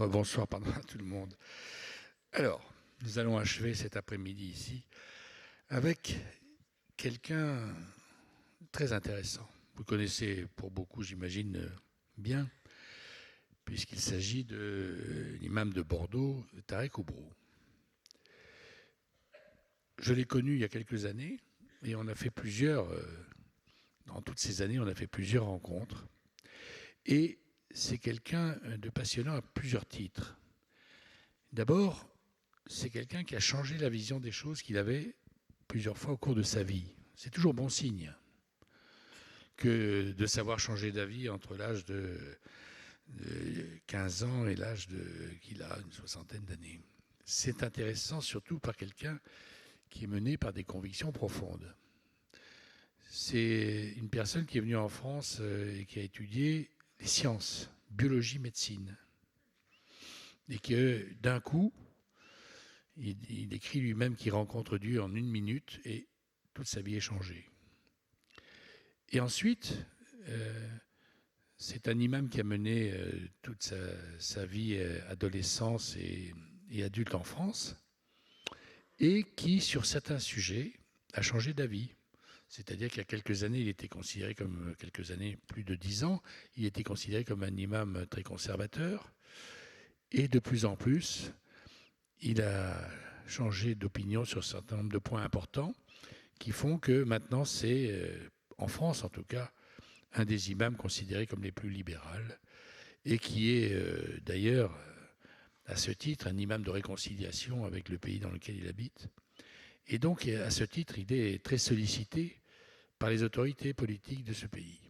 Bonsoir pardon, à tout le monde. Alors, nous allons achever cet après-midi ici avec quelqu'un très intéressant. Vous connaissez pour beaucoup, j'imagine, bien, puisqu'il s'agit de l'imam de Bordeaux, Tarek Oubrou. Je l'ai connu il y a quelques années et on a fait dans toutes ces années, on a fait plusieurs rencontres. Et c'est quelqu'un de passionnant à plusieurs titres. D'abord, c'est quelqu'un qui a changé la vision des choses qu'il avait plusieurs fois au cours de sa vie. C'est toujours bon signe que de savoir changer d'avis entre l'âge de 15 ans et l'âge qu'il a une soixantaine d'années. C'est intéressant surtout par quelqu'un qui est mené par des convictions profondes. C'est une personne qui est venue en France et qui a étudié les sciences, biologie, médecine. Et que d'un coup, il écrit lui-même qu'il rencontre Dieu en 1 minute et toute sa vie est changée. Et ensuite, c'est un imam qui a mené toute sa vie adolescence et adulte en France et qui, sur certains sujets, a changé d'avis. C'est-à-dire qu'il y a quelques années, il était considéré comme, quelques années, plus de 10 ans, il était considéré comme un imam très conservateur. Et de plus en plus, il a changé d'opinion sur un certain nombre de points importants qui font que maintenant c'est, en France en tout cas, un des imams considérés comme les plus libérales et qui est d'ailleurs, à ce titre, un imam de réconciliation avec le pays dans lequel il habite. Et donc, à ce titre, il est très sollicité par les autorités politiques de ce pays.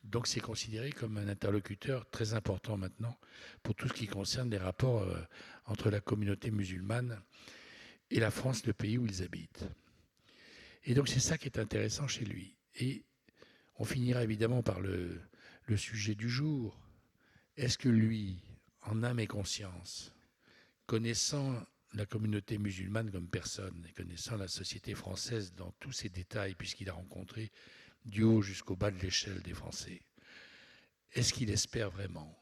Donc, c'est considéré comme un interlocuteur très important maintenant pour tout ce qui concerne les rapports entre la communauté musulmane et la France, le pays où ils habitent. Et donc, c'est ça qui est intéressant chez lui. Et on finira évidemment par le sujet du jour. Est-ce que lui, en âme et conscience, connaissant la communauté musulmane comme personne et connaissant la société française dans tous ses détails, puisqu'il a rencontré du haut jusqu'au bas de l'échelle des Français, est-ce qu'il espère vraiment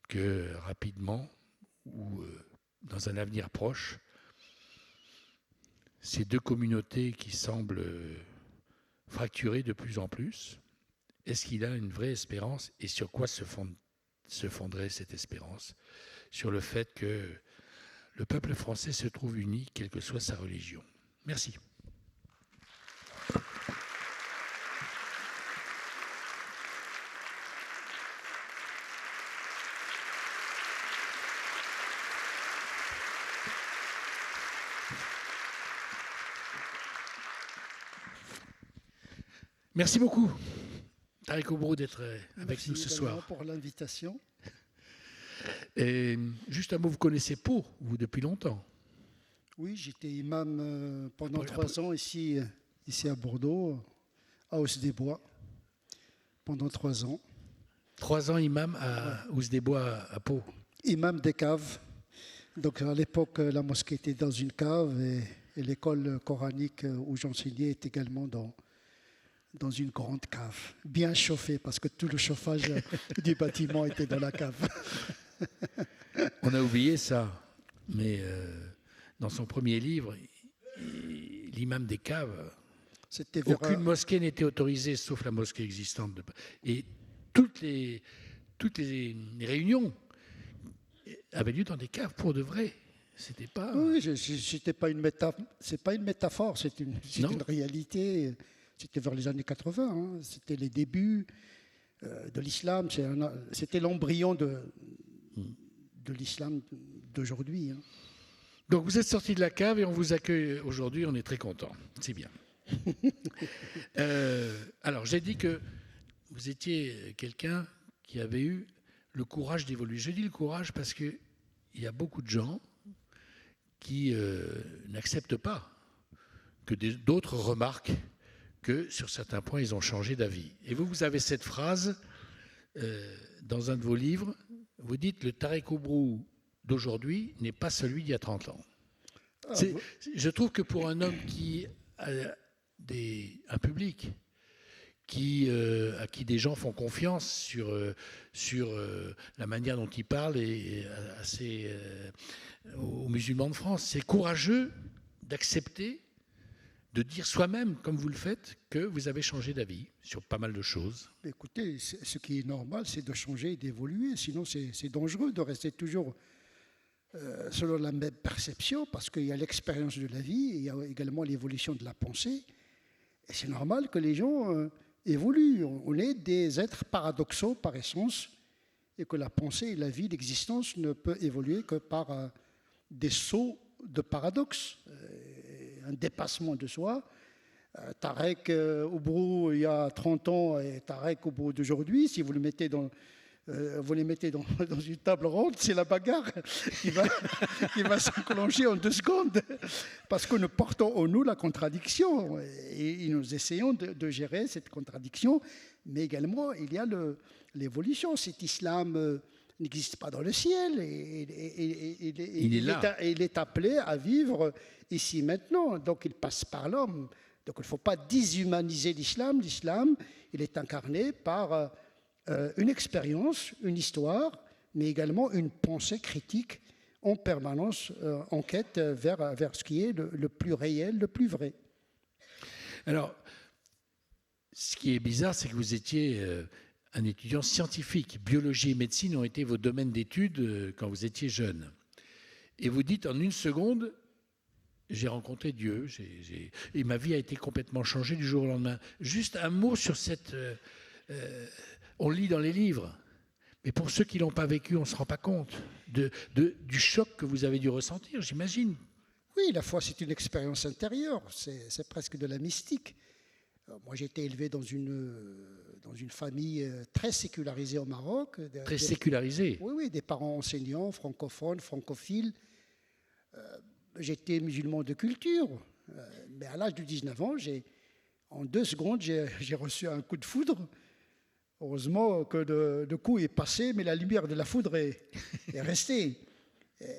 que rapidement ou dans un avenir proche, ces deux communautés qui semblent fracturées de plus en plus, est-ce qu'il a une vraie espérance et sur quoi se fonderait cette espérance? Sur le fait que le peuple français se trouve uni, quelle que soit sa religion. Merci. Merci beaucoup, Tarek Oubrou, d'être avec nous ce soir. Merci pour l'invitation. Et juste un mot, vous connaissez Pau, vous, depuis longtemps? Oui, j'étais imam pendant 3 ans ici à Bordeaux, à Hausse-des-Bois, pendant 3 ans. 3 ans imam à Hausse-des-Bois, à Pau. Imam des caves. Donc à l'époque, la mosquée était dans une cave et l'école coranique où j'enseignais est également dans une grande cave, bien chauffée, parce que tout le chauffage du bâtiment était dans la cave. On a oublié ça, mais dans son premier livre, l'imam des caves, aucune mosquée n'était autorisée, sauf la mosquée existante. Et toutes les réunions avaient lieu dans des caves pour de vrai. C'était pas... Oui, c'était pas une c'est pas une métaphore, c'est une réalité. C'était vers les années 80, hein. C'était les débuts de l'islam, c'était l'embryon de l'islam d'aujourd'hui. Hein. Donc vous êtes sorti de la cave et on vous accueille aujourd'hui, on est très contents, c'est bien. Alors j'ai dit que vous étiez quelqu'un qui avait eu le courage d'évoluer. Je dis le courage parce qu'il y a beaucoup de gens qui n'acceptent pas que d'autres remarquent que sur certains points, ils ont changé d'avis. Et vous avez cette phrase dans un de vos livres, vous dites « Le Tarek Oubrou d'aujourd'hui n'est pas celui d'il y a 30 ans ». Je trouve que pour un homme qui a un public à qui des gens font confiance sur la manière dont ils parlent aux musulmans de France. C'est courageux d'accepter, de dire soi-même, comme vous le faites, que vous avez changé d'avis sur pas mal de choses. Écoutez, ce qui est normal, c'est de changer et d'évoluer. Sinon, c'est dangereux de rester toujours selon la même perception, parce qu'il y a l'expérience de la vie, et il y a également l'évolution de la pensée. Et c'est normal que les gens évoluent. On est des êtres paradoxaux par essence, et que la pensée et la vie d'existence ne peut évoluer que par des sauts de paradoxe, un dépassement de soi. Tarek Oubrou il y a 30 ans et Tarek Oubrou d'aujourd'hui, si vous le mettez vous les mettez dans une table ronde, c'est la bagarre qui va s'enclencher en 2 secondes, parce que nous portons en nous la contradiction et nous essayons de gérer cette contradiction, mais également il y a l'évolution. Cet islam n'existe pas dans le ciel, il est appelé à vivre ici maintenant, donc il passe par l'homme. Donc il ne faut pas déshumaniser l'islam. L'islam, il est incarné par une expérience, une histoire, mais également une pensée critique en permanence, en quête vers ce qui est le plus réel, le plus vrai. Alors, ce qui est bizarre, c'est que vous étiez un étudiant scientifique. Biologie et médecine ont été vos domaines d'études quand vous étiez jeune. Et vous dites en 1 seconde, j'ai rencontré Dieu, et ma vie a été complètement changée du jour au lendemain. Juste un mot sur cette... on lit dans les livres, mais pour ceux qui ne l'ont pas vécu, on ne se rend pas compte du choc que vous avez dû ressentir, j'imagine. Oui, la foi, c'est une expérience intérieure, c'est presque de la mystique. Moi, j'ai été élevé dans une famille très sécularisée au Maroc. Très sécularisée? Oui, des parents enseignants, francophones, francophiles. J'étais musulman de culture, mais à l'âge de 19 ans, en 2 secondes, j'ai reçu un coup de foudre. Heureusement que le coup est passé, mais la lumière de la foudre est restée.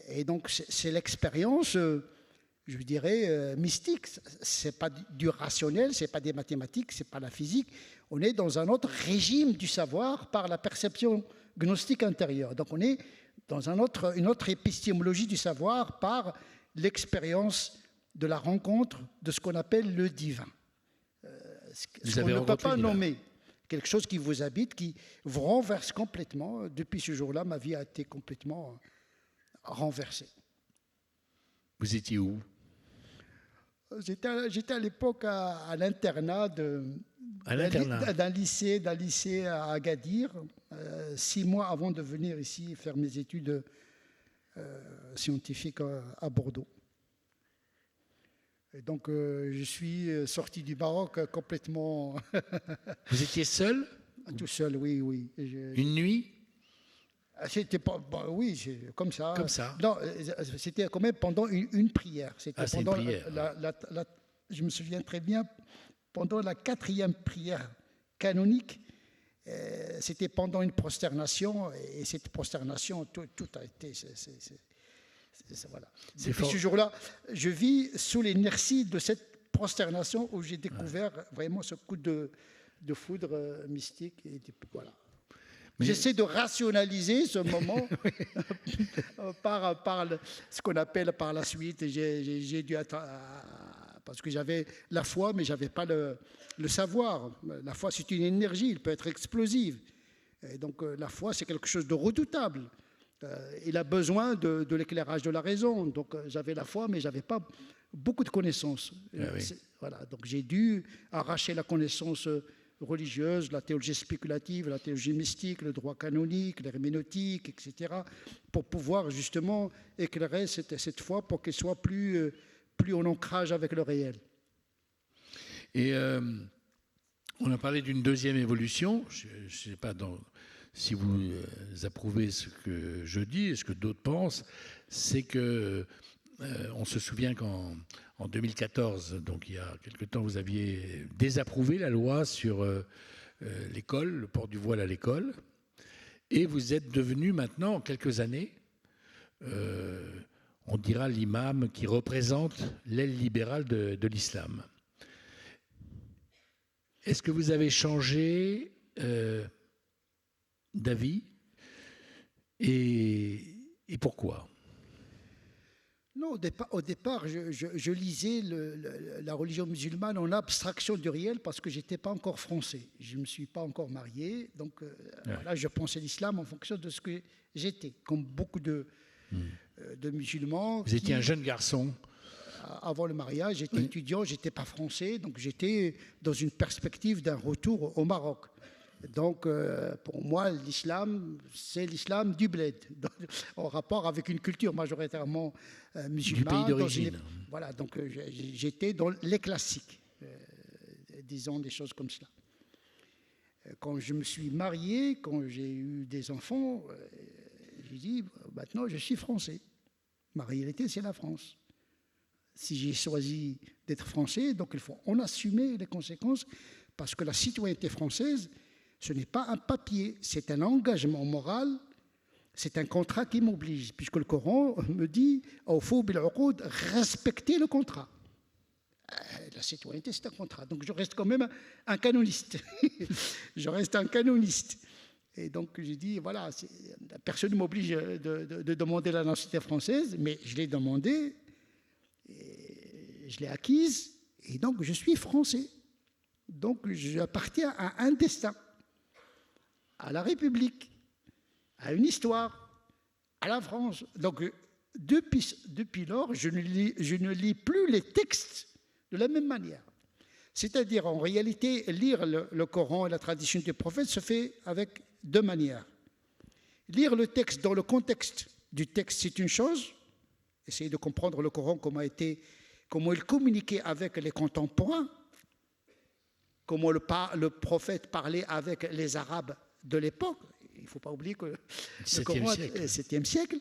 Et donc, c'est l'expérience, je dirais, mystique. Ce n'est pas du rationnel, ce n'est pas des mathématiques, ce n'est pas la physique. On est dans un autre régime du savoir par la perception gnostique intérieure. Donc, on est dans une autre épistémologie du savoir par l'expérience de la rencontre de ce qu'on appelle le divin. Ce qu'on ne peut pas nommer. Quelque chose qui vous habite, qui vous renverse complètement. Depuis ce jour-là, ma vie a été complètement renversée. Vous étiez où? J'étais à l'époque à l'internat d'un lycée à Agadir, 6 mois avant de venir ici faire mes études scientifiques à Bordeaux. Et donc, je suis sorti du Maroc complètement... Vous étiez seul? Tout seul, oui. Une nuit? C'était pas... oui, comme ça. Comme ça? Non, c'était quand même pendant une prière. C'était c'est une prière. Je me souviens très bien, pendant la 4e prière canonique, c'était pendant une prosternation, et cette prosternation, tout a été... Voilà. Depuis ce jour-là, je vis sous l'inertie de cette prosternation où j'ai découvert vraiment ce coup de foudre mystique. Et voilà. J'essaie de rationaliser ce moment par ce qu'on appelle par la suite. J'ai dû parce que j'avais la foi, mais je n'avais pas le savoir. La foi, c'est une énergie, elle peut être explosive. Et donc la foi, c'est quelque chose de redoutable. Il a besoin de l'éclairage de la raison. Donc j'avais la foi, mais je n'avais pas beaucoup de connaissances. Voilà. Donc j'ai dû arracher la connaissance religieuse, la théologie spéculative, la théologie mystique, le droit canonique, l'herméneutique, etc., pour pouvoir justement éclairer cette foi pour qu'elle soit plus en ancrage avec le réel. Et on a parlé d'une deuxième évolution. Je ne sais pas si vous approuvez ce que je dis et ce que d'autres pensent, c'est que on se souvient qu'en 2014, donc il y a quelque temps, vous aviez désapprouvé la loi sur l'école, le port du voile à l'école, et vous êtes devenu maintenant, en quelques années, on dira l'imam qui représente l'aile libérale de l'islam. Est-ce que vous avez changé d'avis et pourquoi? Non, au départ je lisais la religion musulmane en abstraction du réel parce que je n'étais pas encore français. Je ne me suis pas encore marié. Donc voilà, je pensais l'islam en fonction de ce que j'étais, comme beaucoup de musulmans. Vous étiez un jeune garçon. Avant le mariage, j'étais étudiant, je n'étais pas français, donc j'étais dans une perspective d'un retour au Maroc. Donc, pour moi, l'islam, c'est l'islam du bled, en rapport avec une culture majoritairement musulmane. Du pays d'origine. Voilà, donc j'étais dans les classiques, disons des choses comme cela. Quand je me suis marié, quand j'ai eu des enfants, j'ai dit, maintenant je suis français. Ma réalité, c'est la France. Si j'ai choisi d'être français, donc il faut en assumer les conséquences, parce que la citoyenneté française, ce n'est pas un papier, c'est un engagement moral, c'est un contrat qui m'oblige, puisque le Coran me dit « Awfu bil uqud » respecter le contrat. La citoyenneté, c'est un contrat. Donc je reste quand même un canoniste. Je reste un canoniste. Et donc j'ai dit, voilà, personne ne m'oblige de demander la nationalité française, mais je l'ai demandé, et je l'ai acquise, et donc je suis français. Donc j'appartiens à un destin, à la République, à une histoire, à la France. Donc depuis lors, je ne lis plus les textes de la même manière. C'est-à-dire, en réalité, lire le Coran et la tradition des prophètes se fait avec deux manières. Lire le texte dans le contexte du texte, c'est une chose. Essayer de comprendre le Coran, comment il communiquait avec les contemporains, comment le prophète parlait avec les Arabes de l'époque. Il ne faut pas oublier que le Coran est 7e siècle.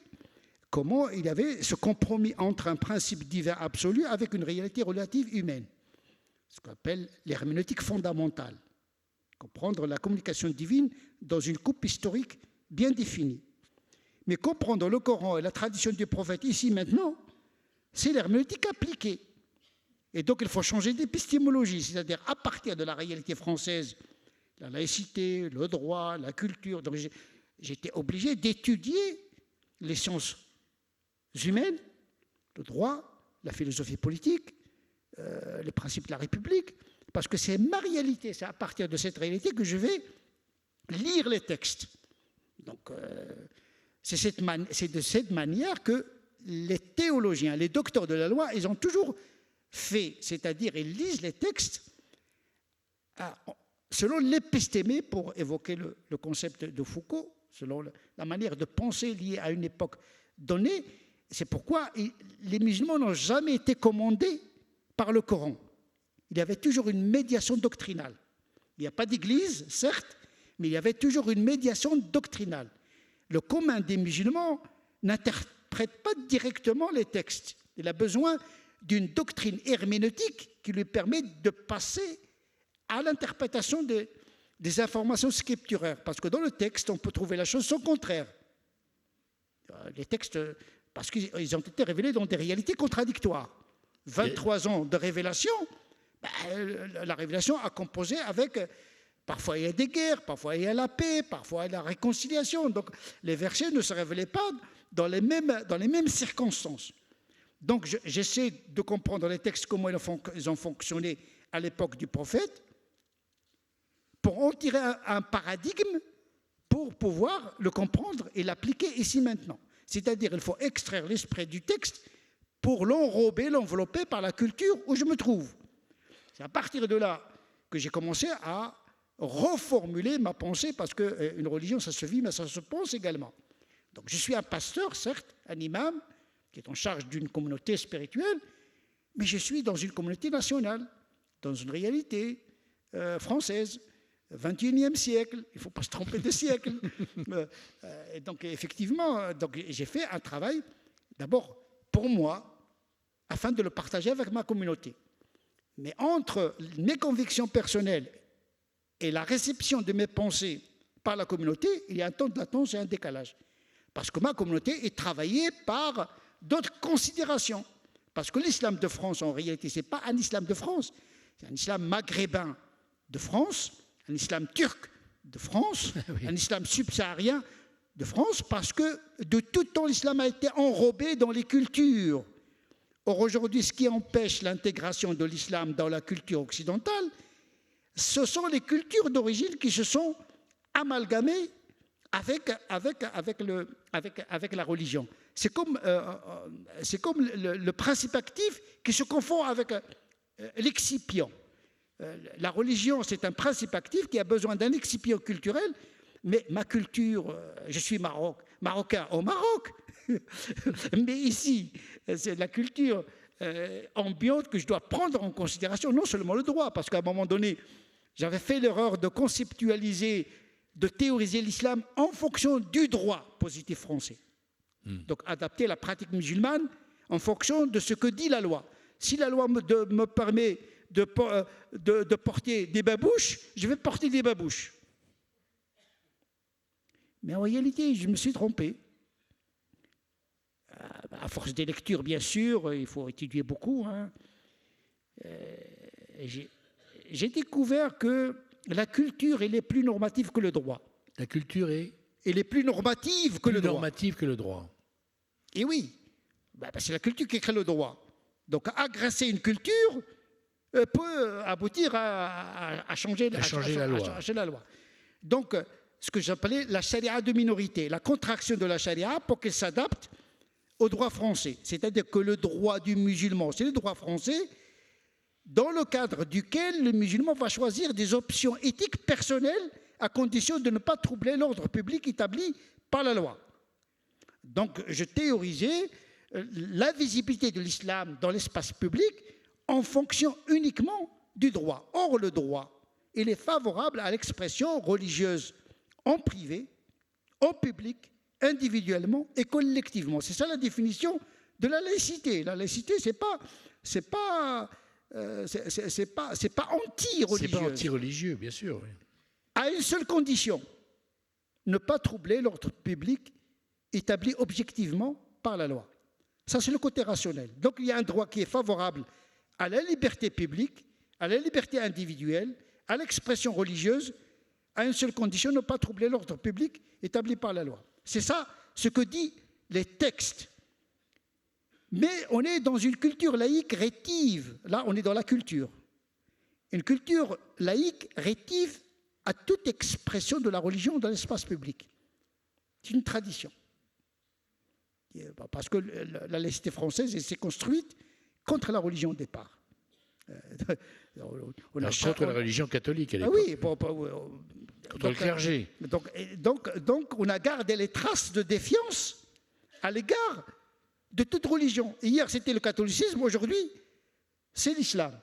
Comment il y avait ce compromis entre un principe divin absolu avec une réalité relative humaine. Ce qu'on appelle l'herméneutique fondamentale. Comprendre la communication divine dans une coupe historique bien définie. Mais comprendre le Coran et la tradition du prophète ici maintenant, c'est l'herméneutique appliquée. Et donc il faut changer d'épistémologie, c'est-à-dire à partir de la réalité française, la laïcité, le droit, la culture. Donc j'étais obligé d'étudier les sciences humaines, le droit, la philosophie politique, les principes de la République, parce que c'est ma réalité, c'est à partir de cette réalité que je vais lire les textes. Donc c'est de cette manière que les théologiens, les docteurs de la loi, ils ont toujours fait, c'est-à-dire ils lisent les textes selon l'épistémé, pour évoquer le concept de Foucault, selon la manière de penser liée à une époque donnée. C'est pourquoi les musulmans n'ont jamais été commandés par le Coran. Il y avait toujours une médiation doctrinale. Il n'y a pas d'église, certes, mais il y avait toujours une médiation doctrinale. Le commun des musulmans n'interprète pas directement les textes. Il a besoin d'une doctrine herméneutique qui lui permet de passer à l'interprétation des informations scripturaires. Parce que dans le texte, on peut trouver la chose son contraire. Les textes, parce qu'ils ont été révélés dans des réalités contradictoires. 23 ans de révélation, la révélation a composé avec... Parfois il y a des guerres, parfois il y a la paix, parfois il y a la réconciliation. Donc les versets ne se révélaient pas dans les mêmes circonstances. Donc j'essaie de comprendre les textes, comment ils ont fonctionné à l'époque du prophète, pour en tirer un paradigme pour pouvoir le comprendre et l'appliquer ici maintenant. C'est-à-dire qu'il faut extraire l'esprit du texte pour l'enrober, l'envelopper par la culture où je me trouve. C'est à partir de là que j'ai commencé à reformuler ma pensée, parce qu'une religion, ça se vit, mais ça se pense également. Donc je suis un pasteur, certes, un imam, qui est en charge d'une communauté spirituelle, mais je suis dans une communauté nationale, dans une réalité française, 21e siècle, il ne faut pas se tromper de siècle. Et donc effectivement, j'ai fait un travail, d'abord pour moi, afin de le partager avec ma communauté. Mais entre mes convictions personnelles et la réception de mes pensées par la communauté, il y a un temps de latence et un décalage. Parce que ma communauté est travaillée par d'autres considérations. Parce que l'islam de France, en réalité, ce n'est pas un islam de France, c'est un islam maghrébin de France, un islam turc de France, oui. un islam subsaharien de France, parce que de tout temps, l'islam a été enrobé dans les cultures. Or, aujourd'hui, ce qui empêche l'intégration de l'islam dans la culture occidentale, ce sont les cultures d'origine qui se sont amalgamées avec la religion. C'est comme le principe actif qui se confond avec l'excipient. La religion, c'est un principe actif qui a besoin d'un excipient culturel, mais ma culture, je suis marocain au Maroc, mais ici, c'est la culture ambiante que je dois prendre en considération, non seulement le droit, parce qu'à un moment donné, j'avais fait l'erreur de conceptualiser, de théoriser l'islam en fonction du droit positif français. Donc adapter la pratique musulmane en fonction de ce que dit la loi. Si la loi me permet de porter des babouches, je vais porter des babouches. Mais en réalité, je me suis trompé. À force des lectures, bien sûr, il faut étudier beaucoup. Hein. J'ai découvert que la culture, elle est plus normative que le droit. La culture est Elle est plus normative que le droit. normative que le droit. Et oui, c'est la culture qui crée le droit. Donc agresser une culture peut aboutir à changer la loi. Donc, ce que j'appelais la charia de minorité, la contraction de la charia pour qu'elle s'adapte au droit français. C'est-à-dire que le droit du musulman, c'est le droit français, dans le cadre duquel le musulman va choisir des options éthiques personnelles à condition de ne pas troubler l'ordre public établi par la loi. Donc, je théorisais la visibilité de l'islam dans l'espace public en fonction uniquement du droit. Or, le droit, il est favorable à l'expression religieuse en privé, en public, individuellement et collectivement. C'est ça la définition de la laïcité. La laïcité, c'est pas anti-religieux. C'est pas anti-religieux, bien sûr. Oui. À une seule condition, ne pas troubler l'ordre public établi objectivement par la loi. Ça, c'est le côté rationnel. Donc, il y a un droit qui est favorable à la liberté publique, à la liberté individuelle, à l'expression religieuse, à une seule condition, ne pas troubler l'ordre public établi par la loi. C'est ça ce que disent les textes. Mais on est dans une culture laïque rétive. Là, on est dans la culture. Une culture laïque rétive à toute expression de la religion dans l'espace public. C'est une tradition. Parce que la laïcité française s'est construite contre la religion au départ. Contre la religion catholique à l'époque. Oui, contre le clergé. Donc, on a gardé les traces de défiance à l'égard de toute religion. Hier, c'était le catholicisme, aujourd'hui, c'est l'islam.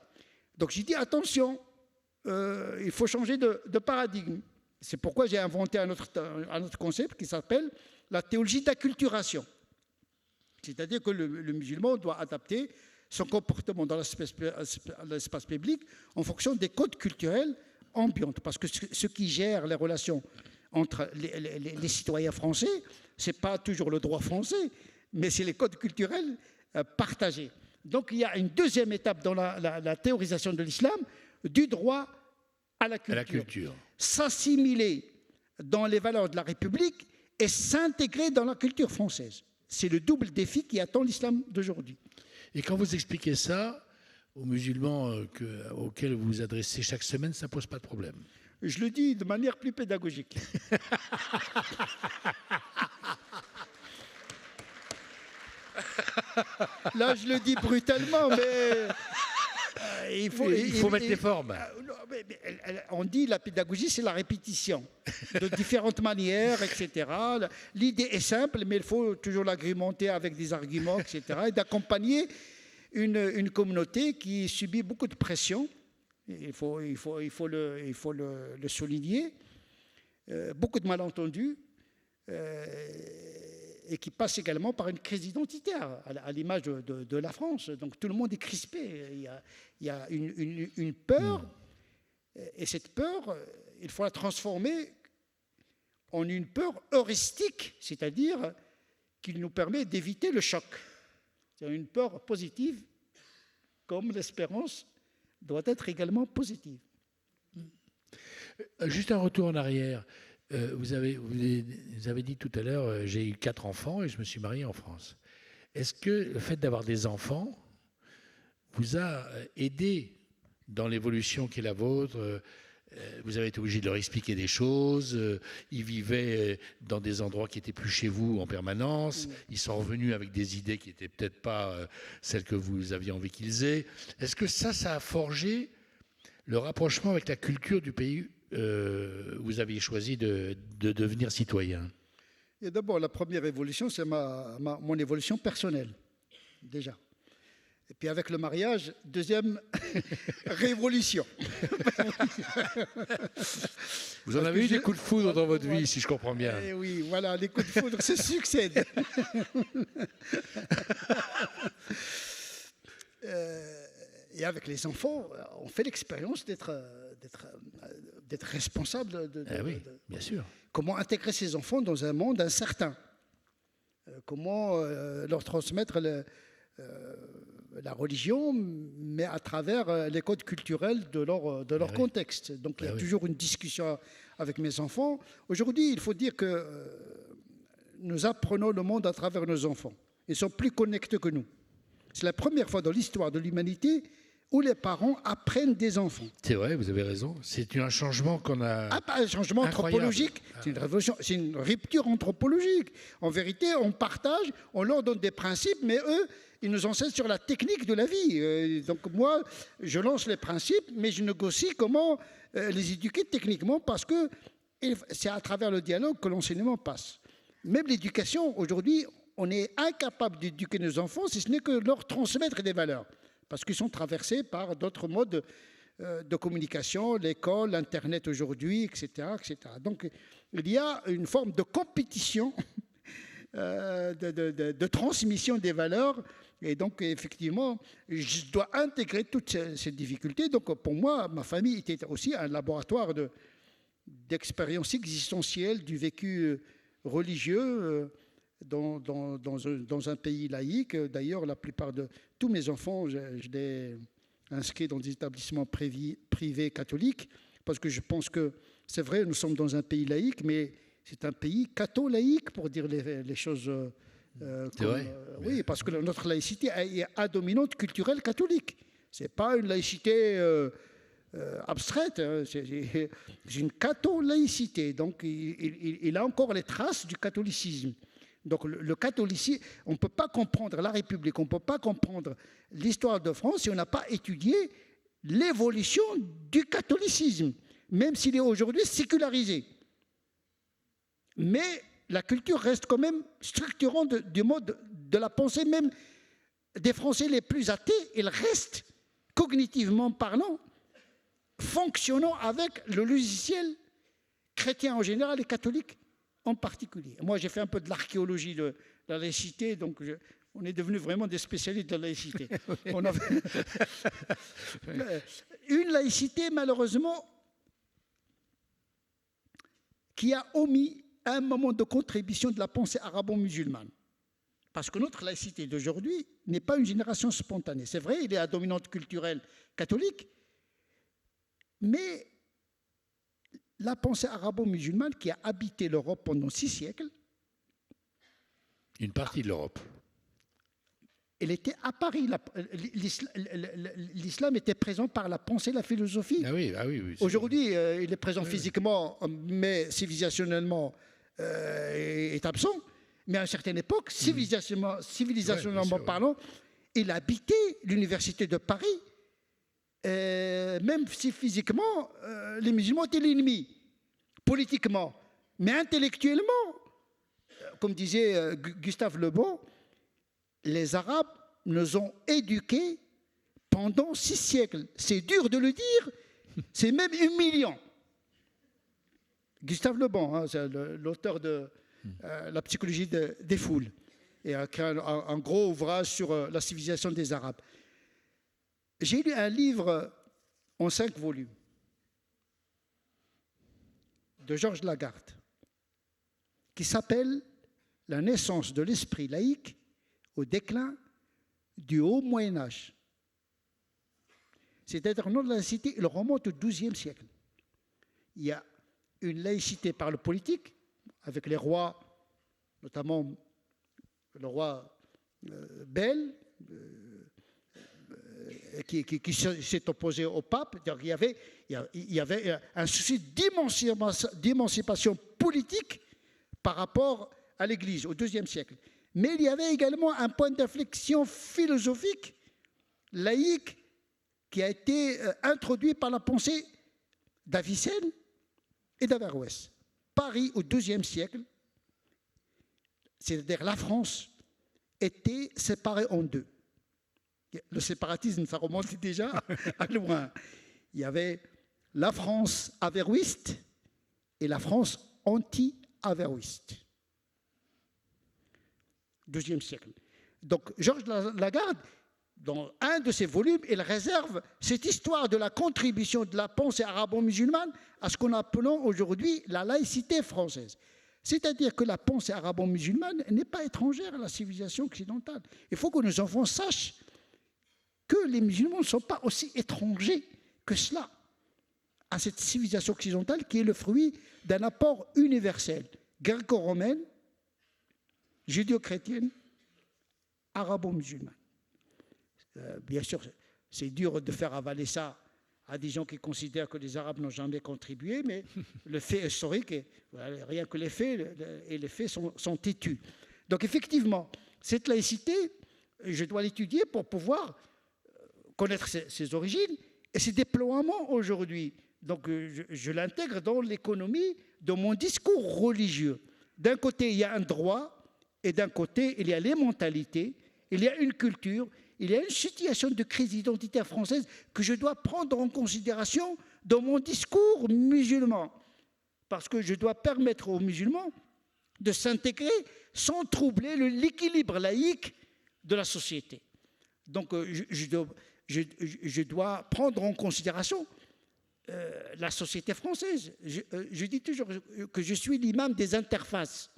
Donc, j'ai dit, attention, il faut changer de paradigme. C'est pourquoi j'ai inventé un autre concept qui s'appelle la théologie d'acculturation. C'est-à-dire que le musulman doit adapter son comportement dans l'espace public en fonction des codes culturels ambiants. Parce que ce qui gère les relations entre les citoyens français, ce n'est pas toujours le droit français, mais c'est les codes culturels partagés. Donc il y a une deuxième étape dans la théorisation de l'islam, du droit à la culture. S'assimiler dans les valeurs de la République et s'intégrer dans la culture française. C'est le double défi qui attend l'islam d'aujourd'hui. Et quand vous expliquez ça aux musulmans auxquels vous vous adressez chaque semaine, ça ne pose pas de problème? Je le dis de manière plus pédagogique. Là, je le dis brutalement, mais il faut mettre les formes. On dit la pédagogie, c'est la répétition de différentes manières, etc. L'idée est simple, mais il faut toujours l'agrémenter avec des arguments, etc. Et d'accompagner une communauté qui subit beaucoup de pression. Il faut le souligner. Beaucoup de malentendus. Et qui passe également par une crise identitaire, à l'image de la France. Donc tout le monde est crispé. Il y a une peur, et cette peur, il faut la transformer en une peur heuristique, c'est-à-dire qui nous permet d'éviter le choc. C'est une peur positive, comme l'espérance doit être également positive. Juste un retour en arrière. Vous avez dit tout à l'heure, j'ai eu 4 enfants et je me suis marié en France. Est-ce que le fait d'avoir des enfants vous a aidé dans l'évolution qui est la vôtre? Vous avez été obligé de leur expliquer des choses. Ils vivaient dans des endroits qui n'étaient plus chez vous en permanence. Ils sont revenus avec des idées qui n'étaient peut-être pas celles que vous aviez envie qu'ils aient. Est-ce que ça a forgé le rapprochement avec la culture du pays où vous aviez choisi de devenir citoyen? Et d'abord, la première évolution, c'est mon évolution personnelle, déjà. Et puis avec le mariage, deuxième révolution. Vous en avez eu des coups de foudre dans votre vie, si je comprends bien. Et oui, voilà, les coups de foudre se succèdent. Et avec les enfants, on fait l'expérience d'être responsable oui, bien sûr. Comment intégrer ces enfants dans un monde incertain. Comment leur transmettre la religion, mais à travers les codes culturels de leur contexte. Donc il y a toujours une discussion avec mes enfants. Aujourd'hui, il faut dire que nous apprenons le monde à travers nos enfants. Ils sont plus connectés que nous. C'est la première fois dans l'histoire de l'humanité où les parents apprennent des enfants. C'est vrai, vous avez raison. C'est un changement qu'on a... Un changement anthropologique. C'est une révolution, c'est une rupture anthropologique. En vérité, on partage, on leur donne des principes, mais eux, ils nous enseignent sur la technique de la vie. Donc moi, je lance les principes, mais je négocie comment les éduquer techniquement, parce que c'est à travers le dialogue que l'enseignement passe. Même l'éducation, aujourd'hui, on est incapable d'éduquer nos enfants, si ce n'est que leur transmettre des valeurs. Parce qu'ils sont traversés par d'autres modes de communication, l'école, l'Internet aujourd'hui, etc., etc. Donc, il y a une forme de compétition, de transmission des valeurs. Et donc, effectivement, je dois intégrer toutes ces difficultés. Donc, pour moi, ma famille était aussi un laboratoire d'expériences existentielles, du vécu religieux, dans un pays laïque. D'ailleurs, la plupart de tous mes enfants, je les inscrits dans des établissements privés catholiques, parce que je pense que c'est vrai, nous sommes dans un pays laïque, mais c'est un pays catho-laïque, pour dire les choses. C'est vrai. Oui, parce que notre laïcité est à dominante culturelle catholique. Ce n'est pas une laïcité abstraite, hein. C'est une catho-laïcité. Donc, il a encore les traces du catholicisme. Donc le catholicisme, on ne peut pas comprendre la République, on ne peut pas comprendre l'histoire de France si on n'a pas étudié l'évolution du catholicisme, même s'il est aujourd'hui sécularisé. Mais la culture reste quand même structurante du mode de la pensée, même des Français les plus athées, ils restent, cognitivement parlant, fonctionnant avec le logiciel chrétien en général et catholique en particulier. Moi, j'ai fait un peu de l'archéologie de la laïcité, donc on est devenus vraiment des spécialistes de la laïcité. On a une laïcité, malheureusement, qui a omis un moment de contribution de la pensée arabo-musulmane. Parce que notre laïcité d'aujourd'hui n'est pas une génération spontanée. C'est vrai, il est à dominante culturelle catholique, mais la pensée arabo-musulmane qui a habité l'Europe pendant 6 siècles. Une partie de l'Europe. Elle était à Paris. L'islam était présent par la pensée, la philosophie. Ah oui, oui. Aujourd'hui, il est présent physiquement, mais civilisationnellement est absent. Mais à une certaine époque, civilisationnellement parlant, il habitait l'université de Paris. Même si physiquement, les musulmans étaient l'ennemi, politiquement, mais intellectuellement, comme disait Gustave Le Bon, les Arabes nous ont éduqués pendant 6 siècles. C'est dur de le dire, c'est même humiliant. Gustave Le Bon, hein, c'est l'auteur de La psychologie des foules, et un gros ouvrage sur la civilisation des Arabes. J'ai lu un livre en 5 volumes de Georges Lagarde qui s'appelle « La naissance de l'esprit laïque au déclin du haut Moyen-Âge ». C'est-à-dire, le nom de la cité, il remonte au XIIe siècle. il y a une laïcité par le politique, avec les rois, notamment le roi Bel, qui s'est opposé au pape. Il y avait un souci d'émancipation politique par rapport à l'Église au IIe siècle. Mais il y avait également un point d'inflexion philosophique, laïque, qui a été introduit par la pensée d'Avicenne et d'Averroès. Paris au IIe siècle, c'est-à-dire la France, était séparée en deux. Le séparatisme, ça remonte déjà à loin. Il y avait la France averroïste et la France anti-averroïste. IIe siècle. Donc, Georges Lagarde, dans un de ses volumes, il réserve cette histoire de la contribution de la pensée arabo-musulmane à ce qu'on appelle aujourd'hui la laïcité française. C'est-à-dire que la pensée arabo-musulmane n'est pas étrangère à la civilisation occidentale. Il faut que nos enfants sachent que les musulmans ne sont pas aussi étrangers que cela à cette civilisation occidentale qui est le fruit d'un apport universel, gréco-romaine, judéo-chrétienne, arabo-musulmane. Bien sûr, c'est dur de faire avaler ça à des gens qui considèrent que les Arabes n'ont jamais contribué, mais le fait historique, rien que les faits sont têtus. Donc effectivement, cette laïcité, je dois l'étudier pour pouvoir connaître ses origines et ses déploiements aujourd'hui. Donc je l'intègre dans l'économie de mon discours religieux. D'un côté, il y a un droit, et d'un côté, il y a les mentalités, il y a une culture, il y a une situation de crise identitaire française que je dois prendre en considération dans mon discours musulman. Parce que je dois permettre aux musulmans de s'intégrer sans troubler l'équilibre laïque de la société. Donc je dois prendre en considération la société française. Je dis toujours que je suis l'imam des interfaces.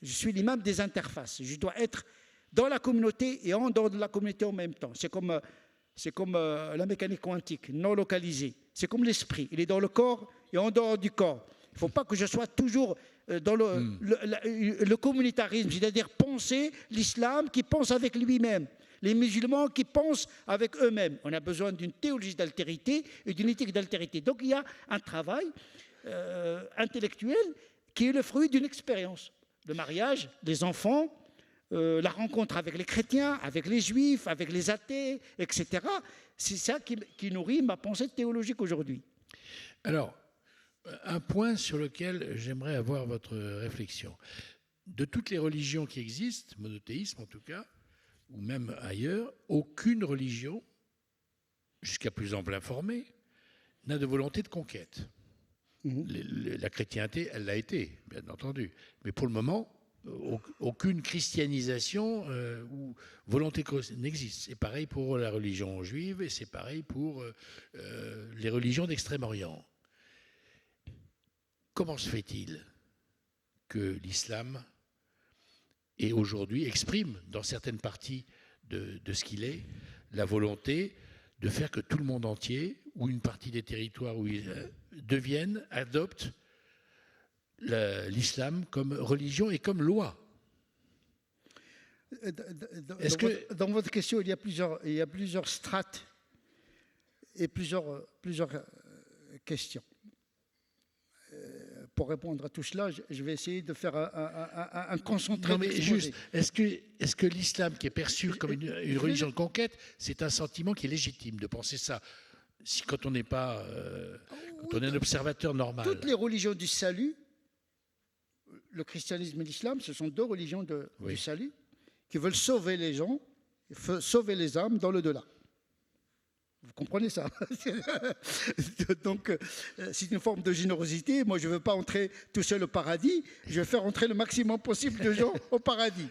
Je suis l'imam des interfaces. Je dois être dans la communauté et en dehors de la communauté en même temps. C'est comme la mécanique quantique, non localisée. C'est comme l'esprit. Il est dans le corps et en dehors du corps. Il ne faut pas que je sois toujours dans le communautarisme, c'est-à-dire penser l'islam qui pense avec lui-même, les musulmans qui pensent avec eux-mêmes. On a besoin d'une théologie d'altérité et d'une éthique d'altérité. Donc il y a un travail intellectuel qui est le fruit d'une expérience. Le mariage, les enfants, la rencontre avec les chrétiens, avec les juifs, avec les athées, etc. C'est ça qui nourrit ma pensée théologique aujourd'hui. Alors, un point sur lequel j'aimerais avoir votre réflexion. De toutes les religions qui existent, monothéisme en tout cas, ou même ailleurs, aucune religion, jusqu'à plus ample informée, n'a de volonté de conquête. La chrétienté, elle l'a été, bien entendu. Mais pour le moment, aucune christianisation ou volonté n'existe. C'est pareil pour la religion juive et c'est pareil pour les religions d'Extrême-Orient. Comment se fait-il que l'islam est aujourd'hui, exprime dans certaines parties de ce qu'il est, la volonté de faire que tout le monde entier, ou une partie des territoires où il adopte l'islam comme religion et comme loi? Dans votre question, il y a plusieurs strates et plusieurs questions. Pour répondre à tout cela, je vais essayer de faire un concentré. Non, mais juste, est-ce que l'islam, qui est perçu comme une religion de conquête, c'est un sentiment qui est légitime de penser ça, quand on n'est pas, quand on est un observateur normal? Toutes les religions du salut, le christianisme et l'islam, ce sont deux religions du salut qui veulent sauver les gens, sauver les âmes dans le delà. Vous comprenez ça? Donc, c'est une forme de générosité. Moi, je ne veux pas entrer tout seul au paradis. Je veux faire entrer le maximum possible de gens au paradis.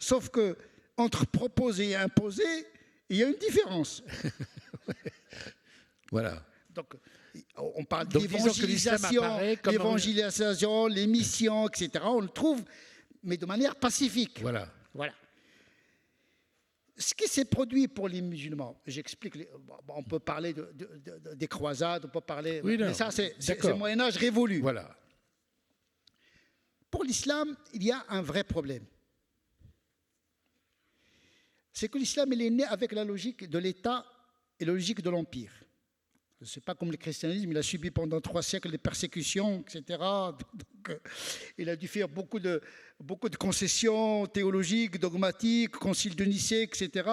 Sauf que entre proposer et imposer, il y a une différence. Voilà. Donc, on parle d'évangélisation, les missions, etc. On le trouve, mais de manière pacifique. Voilà. ce qui s'est produit pour les musulmans, j'explique, on peut parler des croisades, on peut parler... Oui, non, mais ça, c'est le Moyen-Âge révolu. Voilà. Pour l'islam, il y a un vrai problème. C'est que l'islam, il est né avec la logique de l'État et la logique de l'Empire. Ce n'est pas comme le christianisme, il a subi pendant 3 siècles des persécutions, etc. Donc, il a dû faire beaucoup de concessions théologiques, dogmatiques, concile de Nicée, etc.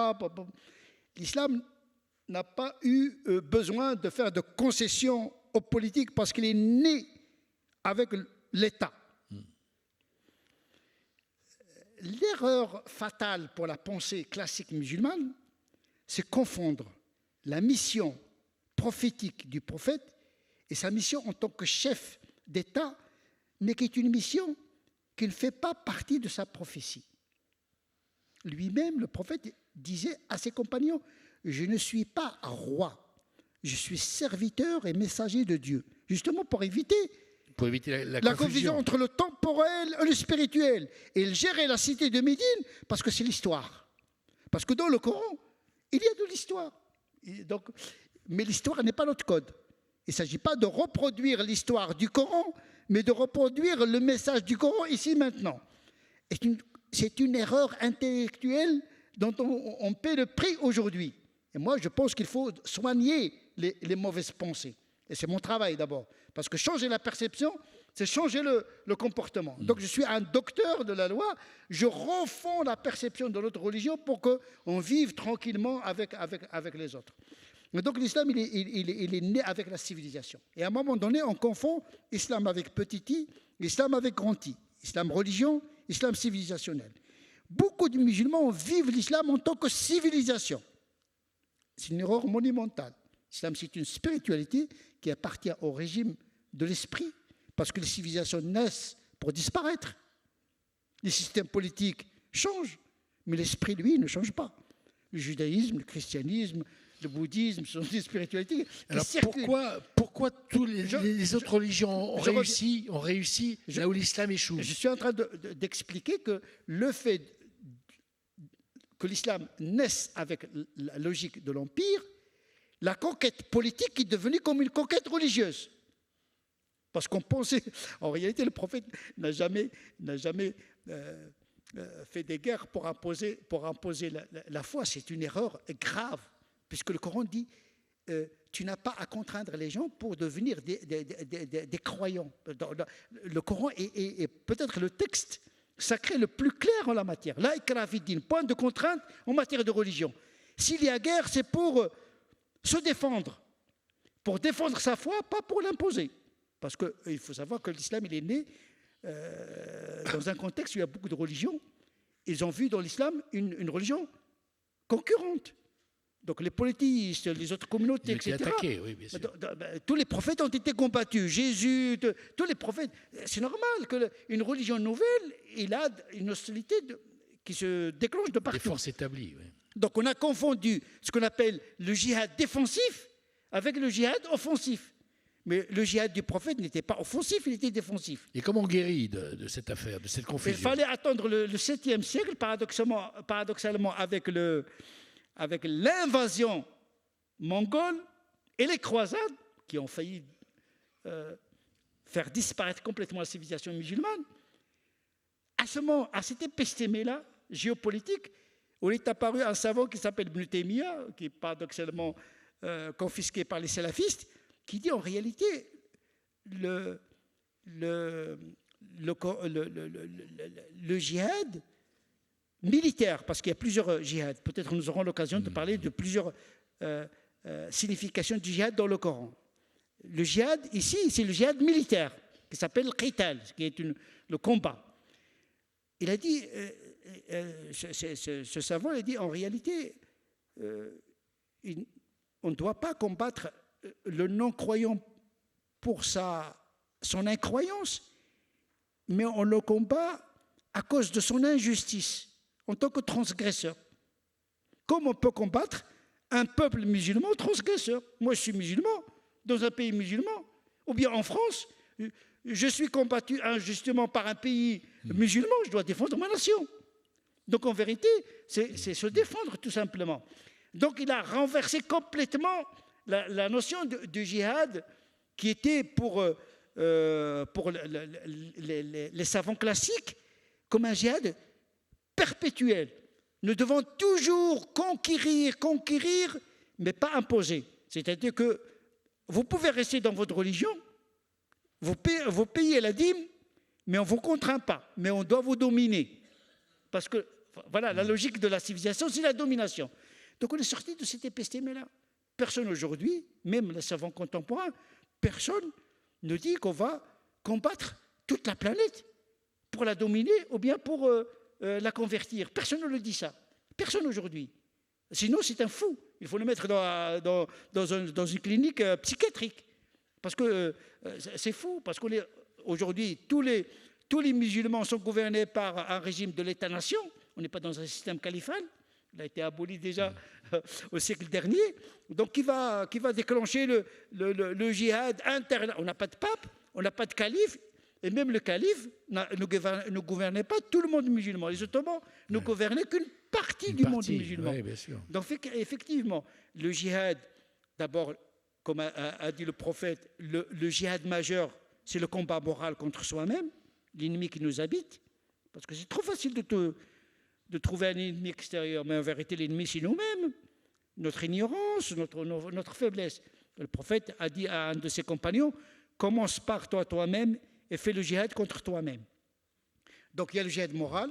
L'islam n'a pas eu besoin de faire de concessions aux politiques parce qu'il est né avec l'État. L'erreur fatale pour la pensée classique musulmane, c'est confondre la mission prophétique du prophète et sa mission en tant que chef d'État, mais qui est une mission qui ne fait pas partie de sa prophétie. Lui-même, le prophète, disait à ses compagnons, « Je ne suis pas roi, je suis serviteur et messager de Dieu. » Justement pour éviter la confusion entre le temporel et le spirituel. Et il gérait la cité de Médine parce que c'est l'histoire. Parce que dans le Coran, il y a de l'histoire. Donc, mais l'histoire n'est pas notre code. Il ne s'agit pas de reproduire l'histoire du Coran, mais de reproduire le message du Coran ici maintenant. C'est une erreur intellectuelle dont on paie le prix aujourd'hui. Et moi, je pense qu'il faut soigner les mauvaises pensées. Et c'est mon travail d'abord. Parce que changer la perception, c'est changer le comportement. Donc je suis un docteur de la loi, je refonds la perception de notre religion pour qu'on vive tranquillement avec les autres. Et donc l'islam, il est né avec la civilisation. Et à un moment donné, on confond islam avec petit i, islam avec grand i. Islam religion, islam civilisationnel. Beaucoup de musulmans vivent l'islam en tant que civilisation. C'est une erreur monumentale. L'islam, c'est une spiritualité qui appartient au régime de l'esprit, parce que les civilisations naissent pour disparaître. Les systèmes politiques changent, mais l'esprit, lui, ne change pas. Le judaïsme, le christianisme, le bouddhisme sont des spiritualités. Alors pourquoi tous les autres religions ont réussi là où l'islam échoue? Je suis en train d'expliquer que le fait que l'islam naisse avec la logique de l'empire, la conquête politique est devenue comme une conquête religieuse. Parce qu'on pensait, en réalité, le prophète n'a jamais fait des guerres pour imposer la foi. C'est une erreur grave, puisque le Coran dit tu n'as pas à contraindre les gens pour devenir des croyants. Le Coran est peut-être le texte sacré le plus clair en la matière. La ikraha fi din, point de contrainte en matière de religion. S'il y a guerre, c'est pour se défendre. Pour défendre sa foi, pas pour l'imposer. Parce qu'il faut savoir que l'islam, il est né dans un contexte où il y a beaucoup de religions. Ils ont vu dans l'islam une religion concurrente. Donc les polythéistes, les autres communautés, etc. Attaqués, oui, bien sûr. Tous les prophètes ont été combattus. Jésus, tous les prophètes. C'est normal qu'une religion nouvelle, il a une hostilité qui se déclenche de partout. Des forces établies, oui. Donc on a confondu ce qu'on appelle le djihad défensif avec le djihad offensif. Mais le djihad du prophète n'était pas offensif, il était défensif. Et comment on guérit de cette affaire, de cette confusion? Il fallait attendre le 7e siècle, paradoxalement avec l'invasion mongole et les croisades qui ont failli faire disparaître complètement la civilisation musulmane. À cette épistémée-là, géopolitique, où est apparu un savant qui s'appelle Ibn Taymiyyah, qui est paradoxalement confisqué par les salafistes, qui dit en réalité le djihad militaire, parce qu'il y a plusieurs djihad, peut-être nous aurons l'occasion de parler de plusieurs significations du djihad dans le Coran. Le djihad, ici, c'est le djihad militaire, qui s'appelle le qital, qui est le combat. Il a dit, ce savant a dit, en réalité, on ne doit pas combattre le non-croyant pour son incroyance, mais on le combat à cause de son injustice, en tant que transgresseur. Comme on peut combattre un peuple musulman transgresseur? Moi, je suis musulman, dans un pays musulman, ou bien en France, je suis combattu injustement par un pays musulman, je dois défendre ma nation. Donc en vérité, c'est se défendre tout simplement. Donc il a renversé complètement la notion de djihad qui était pour les savants classiques comme un djihad perpétuel. Nous devons toujours conquérir, mais pas imposer. C'est-à-dire que vous pouvez rester dans votre religion, vous payez la dîme, mais on ne vous contraint pas, mais on doit vous dominer. Parce que, voilà, la logique de la civilisation, c'est la domination. Donc on est sorti de cette épistème-là. Personne aujourd'hui, même les savants contemporains, personne ne dit qu'on va combattre toute la planète pour la dominer ou bien pour la convertir. Personne ne le dit ça. Personne aujourd'hui. Sinon, c'est un fou. Il faut le mettre dans une clinique psychiatrique. Parce que c'est fou. Parce qu'aujourd'hui, tous les musulmans sont gouvernés par un régime de l'État-nation. On n'est pas dans un système califal. Il a été aboli déjà au siècle dernier. Donc, qui va déclencher le djihad interne? On n'a pas de pape, on n'a pas de calife. Et même le calife ne gouvernait pas tout le monde musulman. Les Ottomans ne gouvernaient qu'une partie du monde musulman. Oui, bien sûr. Donc, effectivement, le djihad, d'abord, comme a dit le prophète, le djihad majeur, c'est le combat moral contre soi-même, l'ennemi qui nous habite. Parce que c'est trop facile de trouver un ennemi extérieur, mais en vérité, l'ennemi, c'est nous-mêmes, notre ignorance, notre faiblesse. Le prophète a dit à un de ses compagnons, commence par toi-même et fais le djihad contre toi-même. Donc il y a le djihad moral,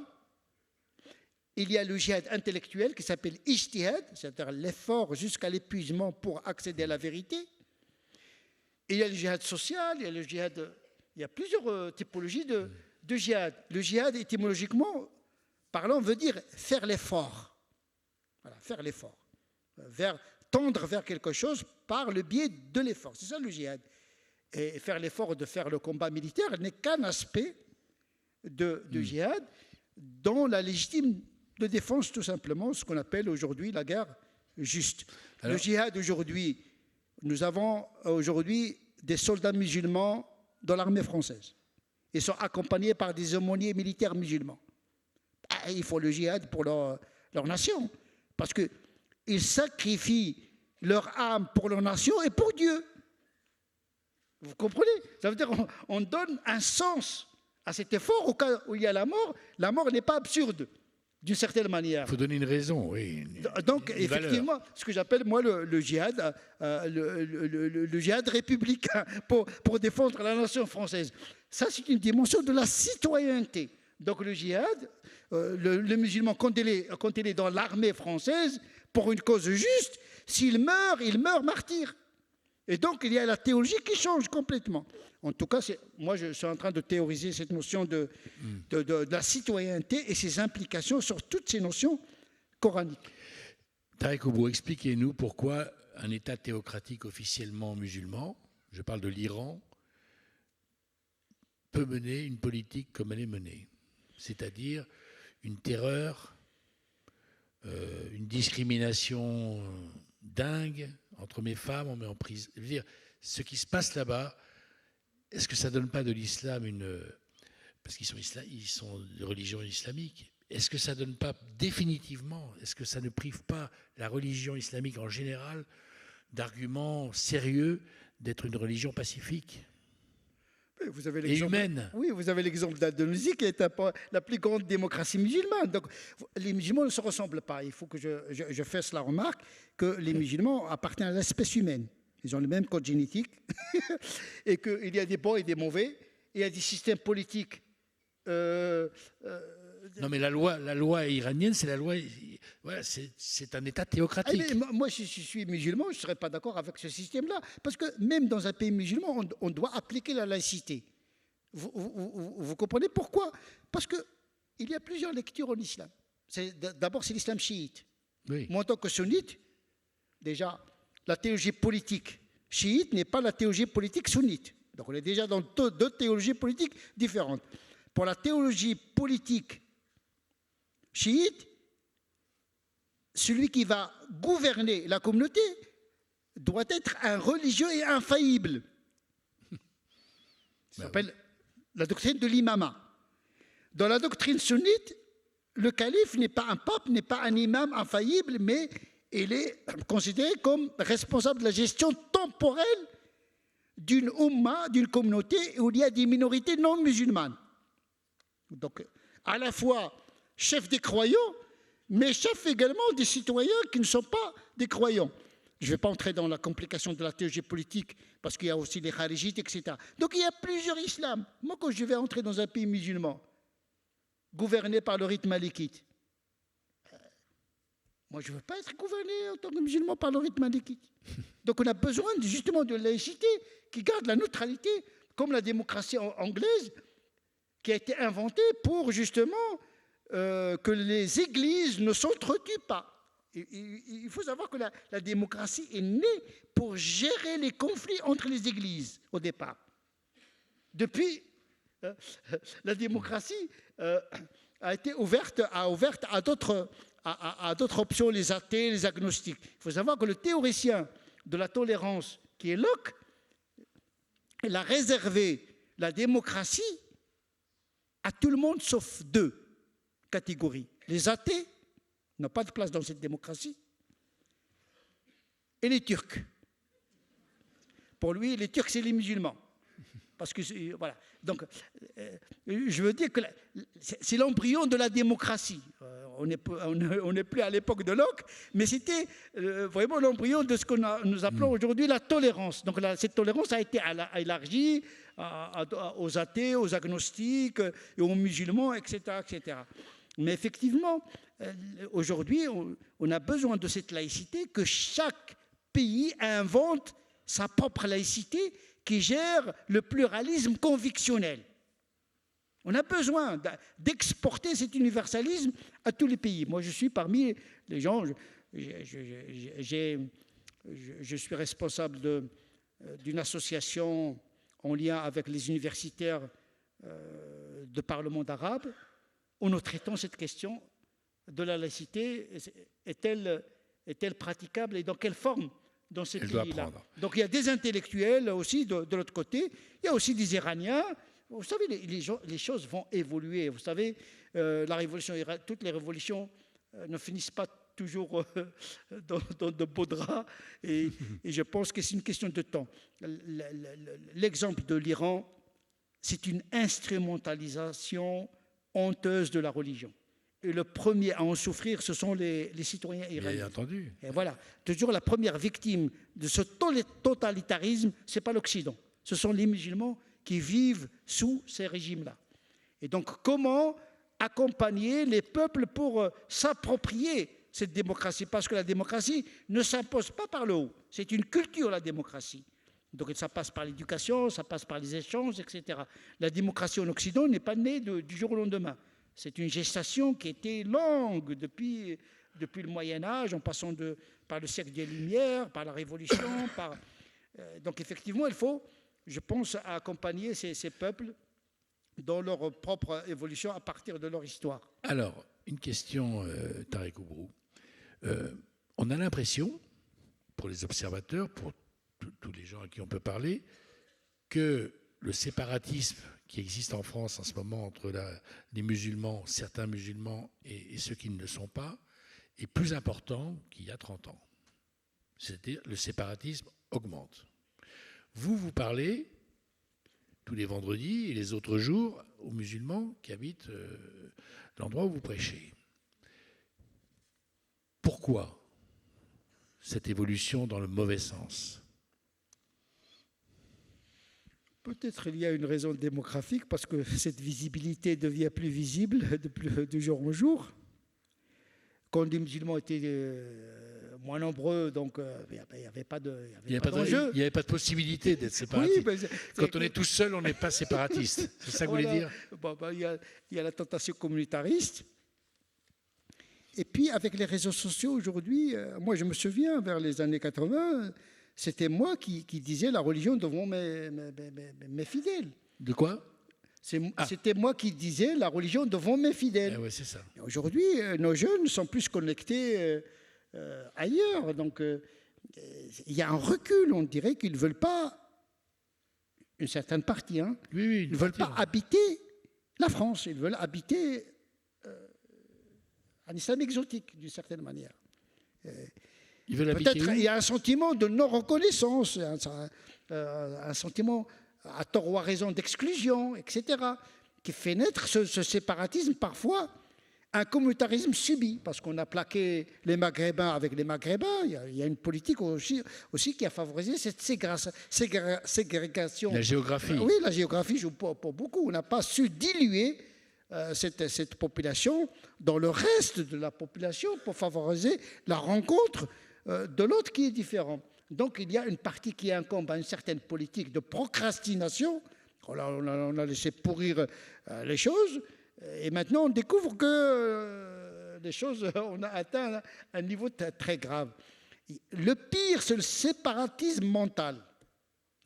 il y a le djihad intellectuel qui s'appelle ijtihad, c'est-à-dire l'effort jusqu'à l'épuisement pour accéder à la vérité. Il y a le djihad social, il y a plusieurs typologies de djihad. Le djihad, étymologiquement parlant, veut dire faire l'effort. Voilà, faire l'effort. Tendre vers quelque chose par le biais de l'effort. C'est ça le djihad. Et faire l'effort de faire le combat militaire n'est qu'un aspect de djihad dans la légitime de défense, tout simplement, ce qu'on appelle aujourd'hui la guerre juste. Alors, le djihad aujourd'hui, nous avons aujourd'hui des soldats musulmans dans l'armée française. Ils sont accompagnés par des aumôniers militaires musulmans. Il faut le djihad pour leur nation, parce qu'ils sacrifient leur âme pour leur nation et pour Dieu. Vous comprenez? Ça veut dire qu'on donne un sens à cet effort au cas où il y a la mort. La mort n'est pas absurde, d'une certaine manière. Il faut donner une raison, oui. Donc, effectivement, ce que j'appelle, moi, le djihad, le djihad républicain pour défendre la nation française. Ça, c'est une dimension de la citoyenneté. Donc, le djihad, le musulman, quand il est dans l'armée française, pour une cause juste, s'il meurt, il meurt martyr. Et donc, il y a la théologie qui change complètement. En tout cas, moi, je suis en train de théoriser cette notion de la citoyenneté et ses implications sur toutes ces notions coraniques. Tarek Oubrou, expliquez-nous pourquoi un État théocratique officiellement musulman, je parle de l'Iran, peut mener une politique comme elle est menée. C'est-à-dire une terreur, une discrimination dingue entre mes femmes, on met en prison. Je veux dire, ce qui se passe là-bas, est-ce que ça ne donne pas de l'islam parce qu'ils sont de religion islamique, est-ce que ça ne donne pas définitivement, est-ce que ça ne prive pas la religion islamique en général d'arguments sérieux d'être une religion pacifique et humaine? Oui, vous avez l'exemple d'Indonésie qui est la plus grande démocratie musulmane. Donc, les musulmans ne se ressemblent pas. Il faut que je fasse la remarque que les musulmans appartiennent à l'espèce humaine. Ils ont le même code génétique et qu'il y a des bons et des mauvais. Il y a des systèmes politiques. Non, mais la loi iranienne, c'est la loi. Voilà, c'est un État théocratique. Moi, si je suis musulman, je ne serais pas d'accord avec ce système-là. Parce que même dans un pays musulman, on doit appliquer la laïcité. Vous comprenez pourquoi? Parce qu'il y a plusieurs lectures en islam. D'abord, c'est l'islam chiite. Oui. Moi, en tant que sunnite, déjà, la théologie politique chiite n'est pas la théologie politique sunnite. Donc, on est déjà dans deux théologies politiques différentes. Pour la théologie politique chiite, celui qui va gouverner la communauté doit être un religieux et infaillible. Ça s'appelle la doctrine de l'imama. Dans la doctrine sunnite, le calife n'est pas un pape, n'est pas un imam infaillible, mais il est considéré comme responsable de la gestion temporelle d'une umma, d'une communauté où il y a des minorités non musulmanes. Donc, à la fois chef des croyants, mais chef également des citoyens qui ne sont pas des croyants. Je ne vais pas entrer dans la complication de la théologie politique, parce qu'il y a aussi les kharijites, etc. Donc il y a plusieurs islams. Moi, quand je vais entrer dans un pays musulman, gouverné par le rite malikite, moi, je ne veux pas être gouverné en tant que musulman par le rite malikite. Donc on a besoin justement de laïcité qui garde la neutralité, comme la démocratie anglaise, qui a été inventée pour justement que les églises ne s'entretuent pas. Il faut savoir que la démocratie est née pour gérer les conflits entre les églises au départ. Depuis, la démocratie a été ouverte à d'autres options, les athées, les agnostiques. Il faut savoir que le théoricien de la tolérance, qui est Locke, il a réservé la démocratie à tout le monde sauf deux catégories. Les athées n'ont pas de place dans cette démocratie et les Turcs. Pour lui, les Turcs, c'est les musulmans. Parce que, voilà. Donc, je veux dire que c'est l'embryon de la démocratie. On n'est plus à l'époque de Locke, mais c'était vraiment l'embryon de ce que nous appelons aujourd'hui la tolérance. Donc, cette tolérance a été élargie aux athées, aux agnostiques, et aux musulmans, etc., etc. Mais effectivement, aujourd'hui, on a besoin de cette laïcité, que chaque pays invente sa propre laïcité qui gère le pluralisme convictionnel. On a besoin d'exporter cet universalisme à tous les pays. Moi, je suis parmi les gens, je suis responsable d'une association en lien avec les universitaires de par le monde arabe, où nous traitons cette question de la laïcité. Est-elle praticable et dans quelle forme dans ces pays-là? Donc il y a des intellectuels aussi de l'autre côté, il y a aussi des Iraniens. Vous savez, les choses vont évoluer. Vous savez, toutes les révolutions ne finissent pas toujours dans de beaux draps, et je pense que c'est une question de temps. L'exemple de l'Iran, c'est une instrumentalisation honteuse de la religion. Et le premier à en souffrir, ce sont les citoyens iraniens. Bien entendu. Et voilà, toujours la première victime de ce totalitarisme, ce n'est pas l'Occident, ce sont les musulmans qui vivent sous ces régimes-là. Et donc, comment accompagner les peuples pour s'approprier cette démocratie? Parce que la démocratie ne s'impose pas par le haut, c'est une culture, la démocratie. Donc ça passe par l'éducation, ça passe par les échanges, etc. La démocratie en Occident n'est pas née du jour au lendemain. C'est une gestation qui était longue depuis le Moyen-Âge, en passant par le siècle des Lumières, par la Révolution. Donc effectivement, il faut, je pense, accompagner ces peuples dans leur propre évolution à partir de leur histoire. Alors, une question, Tarek Oubrou. On a l'impression, pour les observateurs, pour tous les gens à qui on peut parler, que le séparatisme qui existe en France en ce moment entre les musulmans, certains musulmans et ceux qui ne le sont pas, est plus important qu'il y a 30 ans. C'est-à-dire le séparatisme augmente. Vous parlez tous les vendredis et les autres jours aux musulmans qui habitent l'endroit où vous prêchez. Pourquoi cette évolution dans le mauvais sens ? Peut-être il y a une raison démographique, parce que cette visibilité devient plus visible de jour en jour. Quand les musulmans étaient moins nombreux, donc il n'y avait pas d'enjeu. Il n'y avait pas de possibilité d'être séparatiste. Oui, quand on est tout seul, on n'est pas séparatiste. C'est ça que vous voulez dire ? Il y a la tentation communautariste. Et puis, avec les réseaux sociaux aujourd'hui, moi je me souviens, vers les années 80, c'était moi qui disais la religion devant mes fidèles. De quoi ? C'était moi qui disais la religion devant mes fidèles. Oui, c'est ça. Aujourd'hui, nos jeunes sont plus connectés ailleurs. Donc, il y a un recul. On dirait qu'ils ne veulent pas, une certaine partie, ils ne veulent pas habiter la France. Ils veulent habiter un islam exotique, d'une certaine manière. Peut-être il y a un sentiment de non-reconnaissance, un sentiment à tort ou à raison d'exclusion, etc., qui fait naître ce séparatisme parfois, un communautarisme subi, parce qu'on a plaqué les Maghrébins avec les Maghrébins. Il y a une politique aussi qui a favorisé cette ségrégation. La géographie. Oui, la géographie joue pour beaucoup. On n'a pas su diluer cette population dans le reste de la population pour favoriser la rencontre de l'autre qui est différent. Donc il y a une partie qui incombe à une certaine politique de procrastination. On a laissé pourrir les choses. Et maintenant, on découvre que les choses, on a atteint un niveau très grave. Le pire, c'est le séparatisme mental.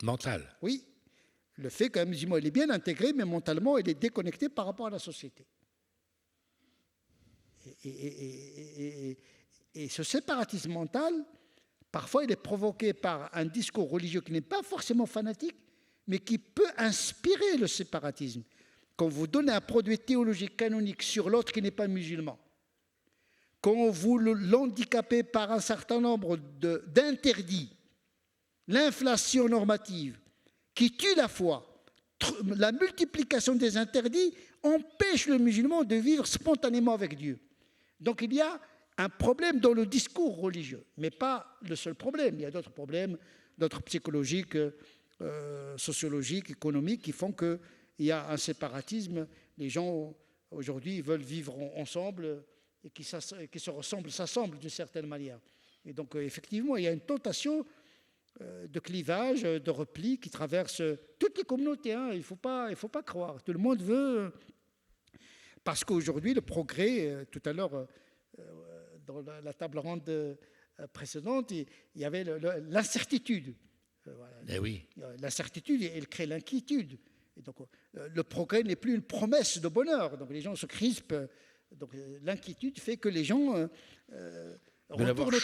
Mental. Oui. Le fait qu'un musulman, il est bien intégré, mais mentalement, il est déconnecté par rapport à la société. Et ce séparatisme mental, parfois, il est provoqué par un discours religieux qui n'est pas forcément fanatique, mais qui peut inspirer le séparatisme. Quand vous donnez un produit théologique canonique sur l'autre qui n'est pas musulman, quand vous l'handicapez par un certain nombre d'interdits, l'inflation normative qui tue la foi, la multiplication des interdits empêche le musulman de vivre spontanément avec Dieu. Donc il y a un problème dans le discours religieux, mais pas le seul problème. Il y a d'autres problèmes, d'autres psychologiques, sociologiques, économiques qui font que il y a un séparatisme. Les gens, aujourd'hui, veulent vivre ensemble et qui se ressemblent, s'assemblent d'une certaine manière. Et donc, effectivement, il y a une tentation de clivage, de repli qui traverse toutes les communautés. Hein. Il ne faut pas croire. Tout le monde veut... Parce qu'aujourd'hui, le progrès, tout à l'heure, dans la table ronde précédente, il y avait l'incertitude. Voilà. Eh oui. L'incertitude, elle crée l'inquiétude. Et donc, le progrès n'est plus une promesse de bonheur. Donc, les gens se crispent. Donc, l'inquiétude fait que les gens retournent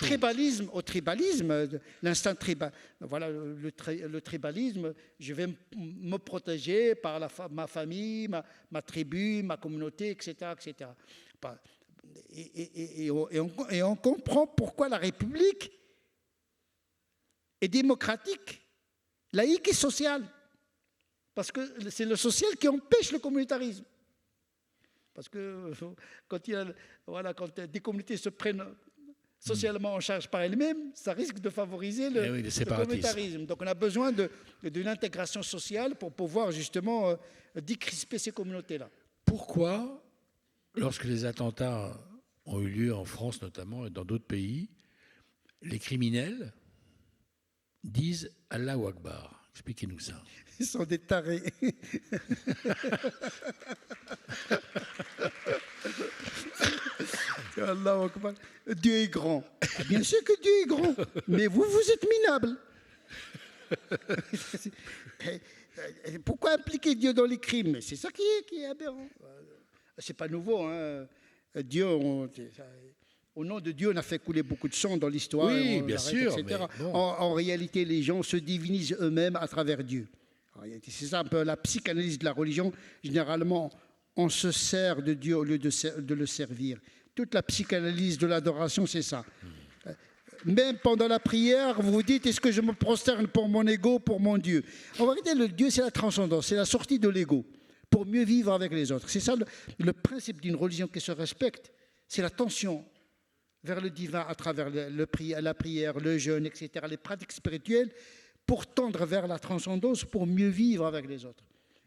au tribalisme, l'instinct tribal. Voilà, le tribalisme. Je vais me protéger par ma famille, ma tribu, ma communauté, etc., etc. Et on comprend pourquoi la République est démocratique, laïque et sociale. Parce que c'est le social qui empêche le communautarisme. Parce que quand des communautés se prennent socialement en charge par elles-mêmes, ça risque de favoriser le communautarisme. Donc on a besoin d'une intégration sociale pour pouvoir justement décrisper ces communautés-là. Pourquoi, lorsque les attentats ont eu lieu en France notamment et dans d'autres pays, les criminels disent Allahu Akbar? Expliquez-nous ça. Ils sont des tarés. Allahu Akbar. Dieu est grand. Bien sûr que Dieu est grand, mais vous êtes minables. Pourquoi impliquer Dieu dans les crimes? C'est ça qui est aberrant. C'est pas nouveau. Hein. Dieu, au nom de Dieu, on a fait couler beaucoup de sang dans l'histoire. Oui, bien sûr. Bon. En réalité, les gens se divinisent eux-mêmes à travers Dieu. C'est ça un peu la psychanalyse de la religion. Généralement, on se sert de Dieu au lieu de le servir. Toute la psychanalyse de l'adoration, c'est ça. Même pendant la prière, vous vous dites, est-ce que je me prosterne pour mon ego, pour mon Dieu? En vérité, le Dieu, c'est la transcendance, c'est la sortie de l'ego, pour mieux vivre avec les autres. C'est ça le principe d'une religion qui se respecte, c'est la tension vers le divin à travers la prière, le jeûne, etc., les pratiques spirituelles, pour tendre vers la transcendance, pour mieux vivre avec les autres.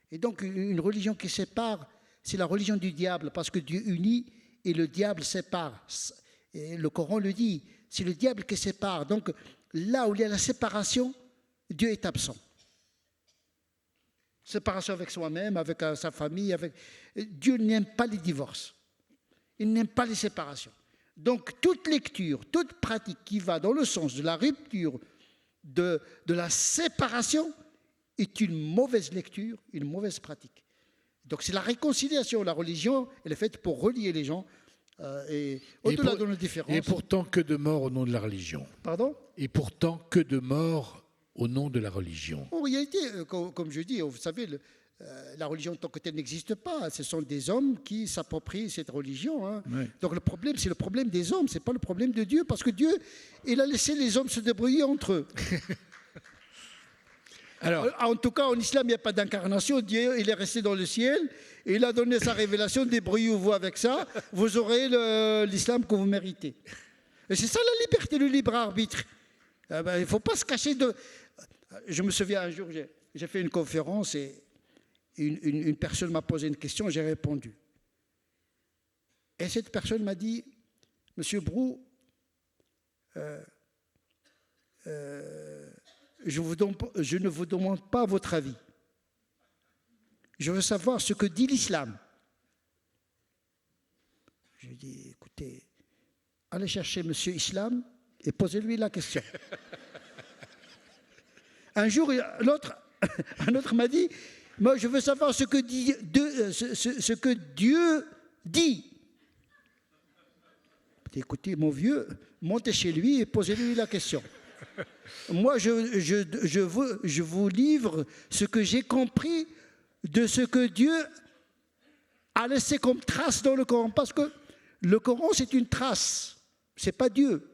Et donc, une religion qui sépare, c'est la religion du diable, parce que Dieu unit et le diable sépare. Et le Coran le dit, c'est le diable qui sépare. Donc, là où il y a la séparation, Dieu est absent. Séparation avec soi-même, avec sa famille. Dieu n'aime pas les divorces. Il n'aime pas les séparations. Donc, toute lecture, toute pratique qui va dans le sens de la rupture, de la séparation, est une mauvaise lecture, une mauvaise pratique. Donc, c'est la réconciliation. La religion, elle est faite pour relier les gens. Et au-delà de nos différences. Et pourtant, que de morts au nom de la religion. Pardon? Et pourtant, que de morts au nom de la religion. En réalité, comme je dis, vous savez, la religion en tant que telle n'existe pas. Ce sont des hommes qui s'approprient cette religion. Hein. Ouais. Donc le problème, c'est le problème des hommes, ce n'est pas le problème de Dieu, parce que Dieu, il a laissé les hommes se débrouiller entre eux. Alors, en tout cas, en islam, il n'y a pas d'incarnation. Dieu, il est resté dans le ciel et il a donné sa révélation. Débrouillez-vous avec ça. Vous aurez l'islam que vous méritez. Et c'est ça la liberté, le libre arbitre. Il ne faut pas se cacher de... Je me souviens un jour, j'ai fait une conférence et une personne m'a posé une question, j'ai répondu. Et cette personne m'a dit, Monsieur Brou, je ne vous demande pas votre avis. Je veux savoir ce que dit l'islam. Je lui ai dit, écoutez, allez chercher Monsieur Islam et posez-lui la question. Un jour, un autre m'a dit, moi je veux savoir ce que Dieu dit. Écoutez, mon vieux, montez chez lui et posez-lui la question. Moi, je vous livre ce que j'ai compris de ce que Dieu a laissé comme trace dans le Coran. Parce que le Coran, c'est une trace, ce n'est pas Dieu.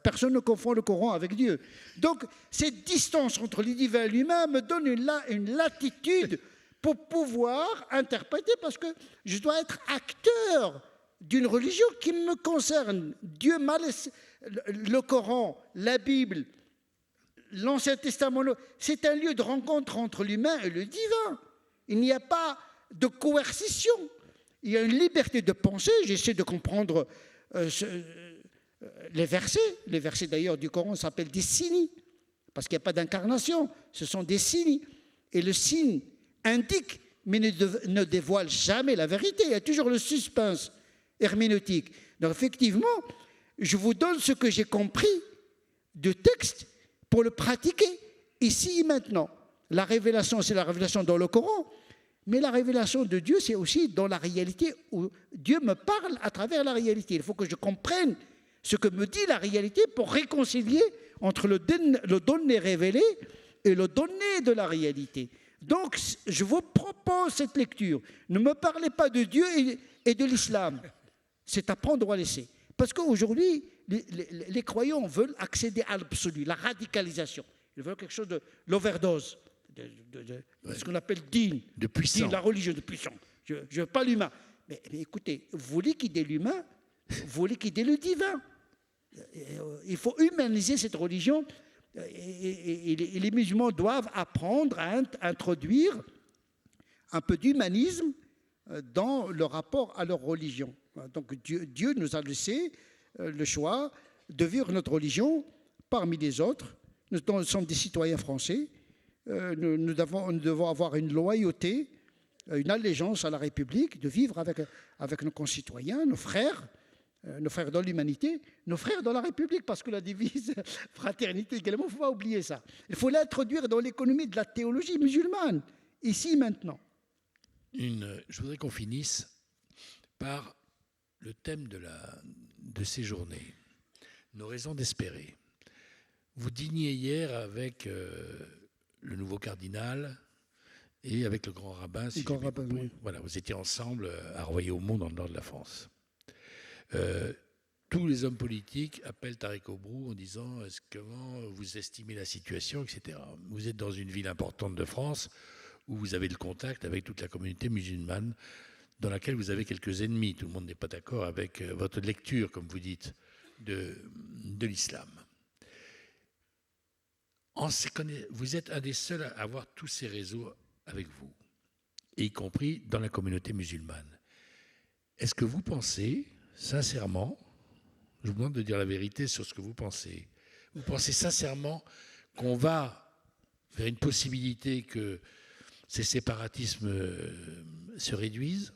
Personne ne confond le Coran avec Dieu. Donc, cette distance entre le divin et l'humain me donne une latitude pour pouvoir interpréter, parce que je dois être acteur d'une religion qui me concerne. Dieu m'a laissé le Coran, la Bible, l'Ancien Testament, c'est un lieu de rencontre entre l'humain et le divin. Il n'y a pas de coercition. Il y a une liberté de penser. J'essaie de comprendre les versets. Les versets d'ailleurs du Coran s'appellent des signes, parce qu'il n'y a pas d'incarnation. Ce sont des signes. Et le signe indique, mais ne dévoile jamais la vérité. Il y a toujours le suspense herméneutique. Donc effectivement, je vous donne ce que j'ai compris de texte pour le pratiquer ici et maintenant. La révélation, c'est la révélation dans le Coran, mais la révélation de Dieu, c'est aussi dans la réalité où Dieu me parle à travers la réalité. Il faut que je comprenne ce que me dit la réalité pour réconcilier entre le donné révélé et le donné de la réalité. Donc, je vous propose cette lecture. Ne me parlez pas de Dieu et de l'islam. C'est à prendre ou à laisser. Parce qu'aujourd'hui, les croyants veulent accéder à l'absolu, la radicalisation. Ils veulent quelque chose de l'overdose, ce qu'on appelle digne. De puissant. La religion de puissant. Je ne veux pas l'humain. Mais écoutez, vous liquidez l'humain, vous liquidez le divin. Il faut humaniser cette religion et les musulmans doivent apprendre à introduire un peu d'humanisme dans le rapport à leur religion. Donc Dieu nous a laissé le choix de vivre notre religion parmi les autres. Nous sommes des citoyens français. Nous devons avoir une loyauté, une allégeance à la République, de vivre avec nos concitoyens, nos frères dans l'humanité, nos frères dans la République, parce que la devise fraternité également, il ne faut pas oublier ça. Il faut l'introduire dans l'économie de la théologie musulmane, ici, maintenant. Je voudrais qu'on finisse par le thème de ces journées, nos raisons d'espérer. Vous dîniez hier avec le nouveau cardinal et avec le grand rabbin. Si oui. Voilà, vous étiez ensemble à Royaumont, dans le nord de la France. Tous les hommes politiques appellent Tariq Obroux en disant comment vous estimez la situation, etc. Vous êtes dans une ville importante de France où vous avez le contact avec toute la communauté musulmane, dans laquelle vous avez quelques ennemis. Tout le monde n'est pas d'accord avec votre lecture, comme vous dites, de l'islam. Vous êtes un des seuls à avoir tous ces réseaux avec vous, y compris dans la communauté musulmane. Est-ce que vous pensez, sincèrement, je vous demande de dire la vérité sur ce que vous pensez sincèrement qu'on va vers une possibilité que ces séparatismes se réduisent,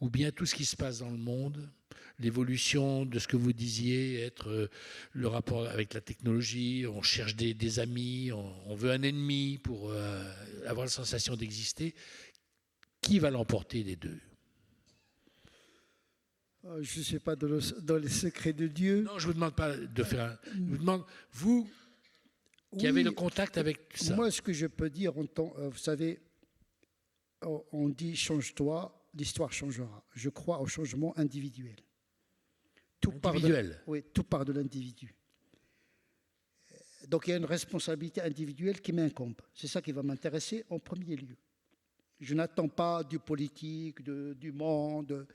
ou bien tout ce qui se passe dans le monde, l'évolution de ce que vous disiez, être le rapport avec la technologie, on cherche des amis, on veut un ennemi pour avoir la sensation d'exister, qui va l'emporter des deux ? Je ne sais pas dans les secrets de Dieu. Non, je ne vous demande pas de faire un... Je vous demande, vous, qui avez le contact avec ça. Moi, ce que je peux dire, vous savez, on dit change-toi, l'histoire changera. Je crois au changement individuel. Tout part de l'individu. Donc il y a une responsabilité individuelle qui m'incombe. C'est ça qui va m'intéresser en premier lieu. Je n'attends pas du politique, du monde.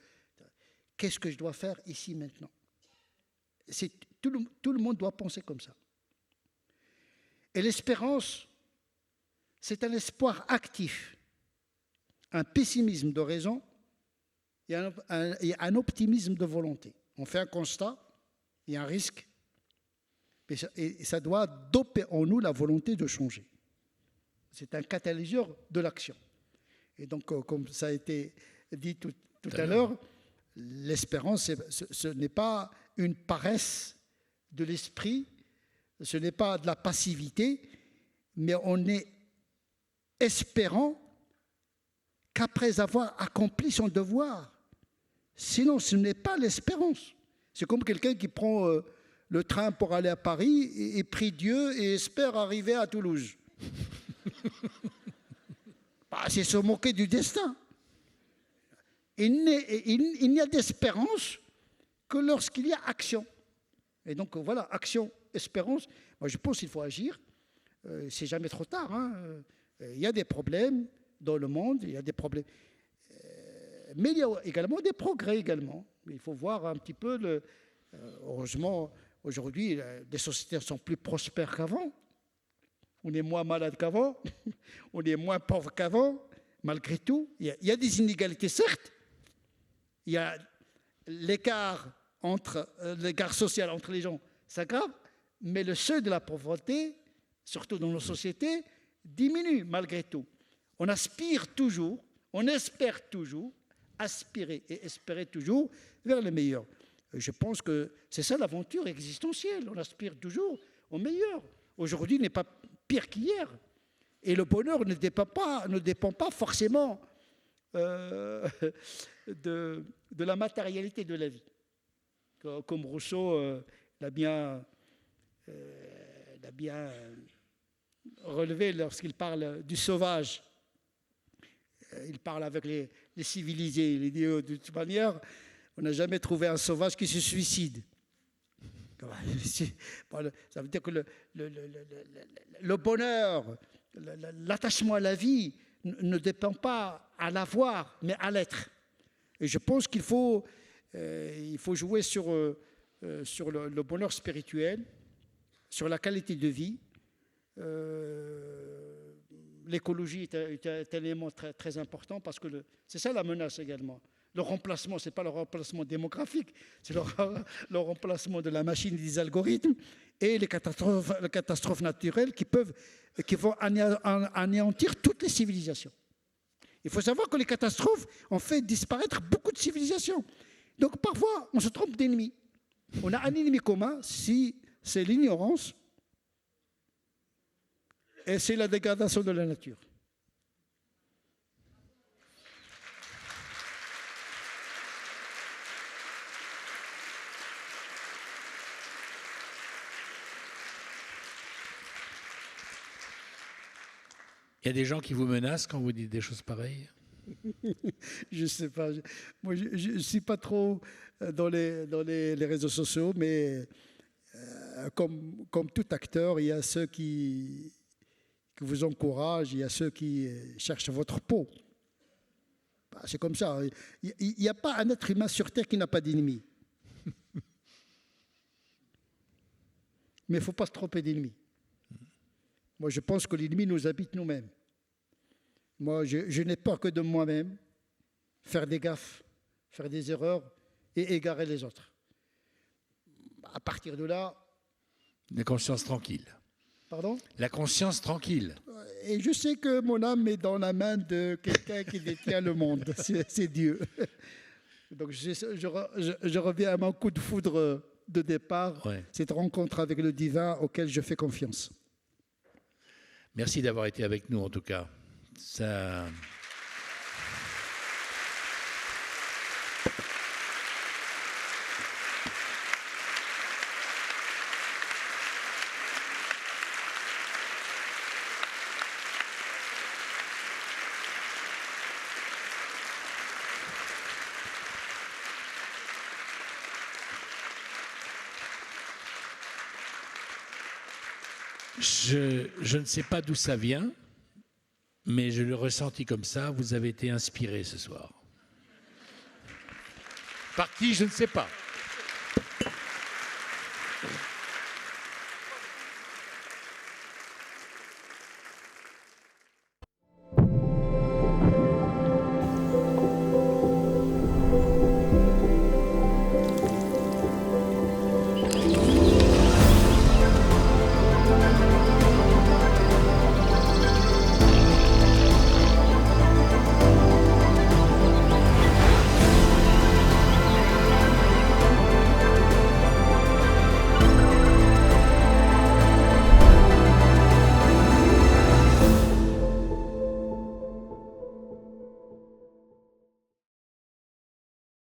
Qu'est-ce que je dois faire ici maintenant? Tout le monde doit penser comme ça. Et l'espérance, c'est un espoir actif, un pessimisme de raison et un optimisme de volonté. On fait un constat, il y a un risque, et ça doit doper en nous la volonté de changer. C'est un catalyseur de l'action. Et donc, comme ça a été dit tout à l'heure, l'espérance, ce n'est pas une paresse de l'esprit, ce n'est pas de la passivité, mais on est espérant qu'après avoir accompli son devoir, sinon ce n'est pas l'espérance. C'est comme quelqu'un qui prend le train pour aller à Paris et prie Dieu et espère arriver à Toulouse. C'est se moquer du destin. Il n'y a d'espérance que lorsqu'il y a action. Et donc voilà, action, espérance. Moi je pense qu'il faut agir. C'est jamais trop tard. Il y a des problèmes dans le monde, il y a des problèmes. Mais il y a également des progrès également. Il faut voir un petit peu, heureusement, aujourd'hui, les sociétés sont plus prospères qu'avant. On est moins malade qu'avant, on est moins pauvre qu'avant, malgré tout. Il y a des inégalités, certes. Il y a l'écart social entre les gens, c'est grave, mais le seuil de la pauvreté, surtout dans nos sociétés, diminue malgré tout. On aspire toujours, on espère toujours, aspirer et espérer toujours vers le meilleur. Je pense que c'est ça l'aventure existentielle, on aspire toujours au meilleur. Aujourd'hui n'est pas pire qu'hier. Et le bonheur ne dépend pas forcément de la matérialité de la vie. Comme Rousseau l'a bien relevé lorsqu'il parle du sauvage. Il parle avec les civilisés. Il dit de toute manière, on n'a jamais trouvé un sauvage qui se suicide. Ça veut dire que le bonheur, l'attachement à la vie ne dépend pas à l'avoir, mais à l'être. Et je pense qu'il faut jouer sur le bonheur spirituel, sur la qualité de vie. L'écologie est un élément très, très important parce que c'est ça la menace également. Le remplacement, ce n'est pas le remplacement démographique, c'est le remplacement de la machine et des algorithmes et les catastrophes naturelles qui vont anéantir toutes les civilisations. Il faut savoir que les catastrophes ont fait disparaître beaucoup de civilisations. Donc parfois, on se trompe d'ennemi. On a un ennemi commun, c'est l'ignorance et c'est la dégradation de la nature. Il y a des gens qui vous menacent quand vous dites des choses pareilles? Je ne sais pas. Moi, je ne suis pas trop dans les réseaux sociaux, mais comme tout acteur, il y a ceux qui vous encouragent, il y a ceux qui cherchent votre peau. C'est comme ça. Il n'y a pas un être humain sur Terre qui n'a pas d'ennemi. Mais il ne faut pas se tromper d'ennemi. Moi, je pense que l'ennemi nous habite nous-mêmes. Moi, je n'ai peur que de moi-même, faire des gaffes, faire des erreurs et égarer les autres. À partir de là... La conscience tranquille. Pardon? La conscience tranquille. Et je sais que mon âme est dans la main de quelqu'un qui détient le monde. C'est Dieu. Donc, je reviens à mon coup de foudre de départ, cette rencontre avec le divin auquel je fais confiance. Merci d'avoir été avec nous, en tout cas. Ça... Je ne sais pas d'où ça vient, mais je l'ai ressenti comme ça. Vous avez été inspiré ce soir. Par qui, je ne sais pas.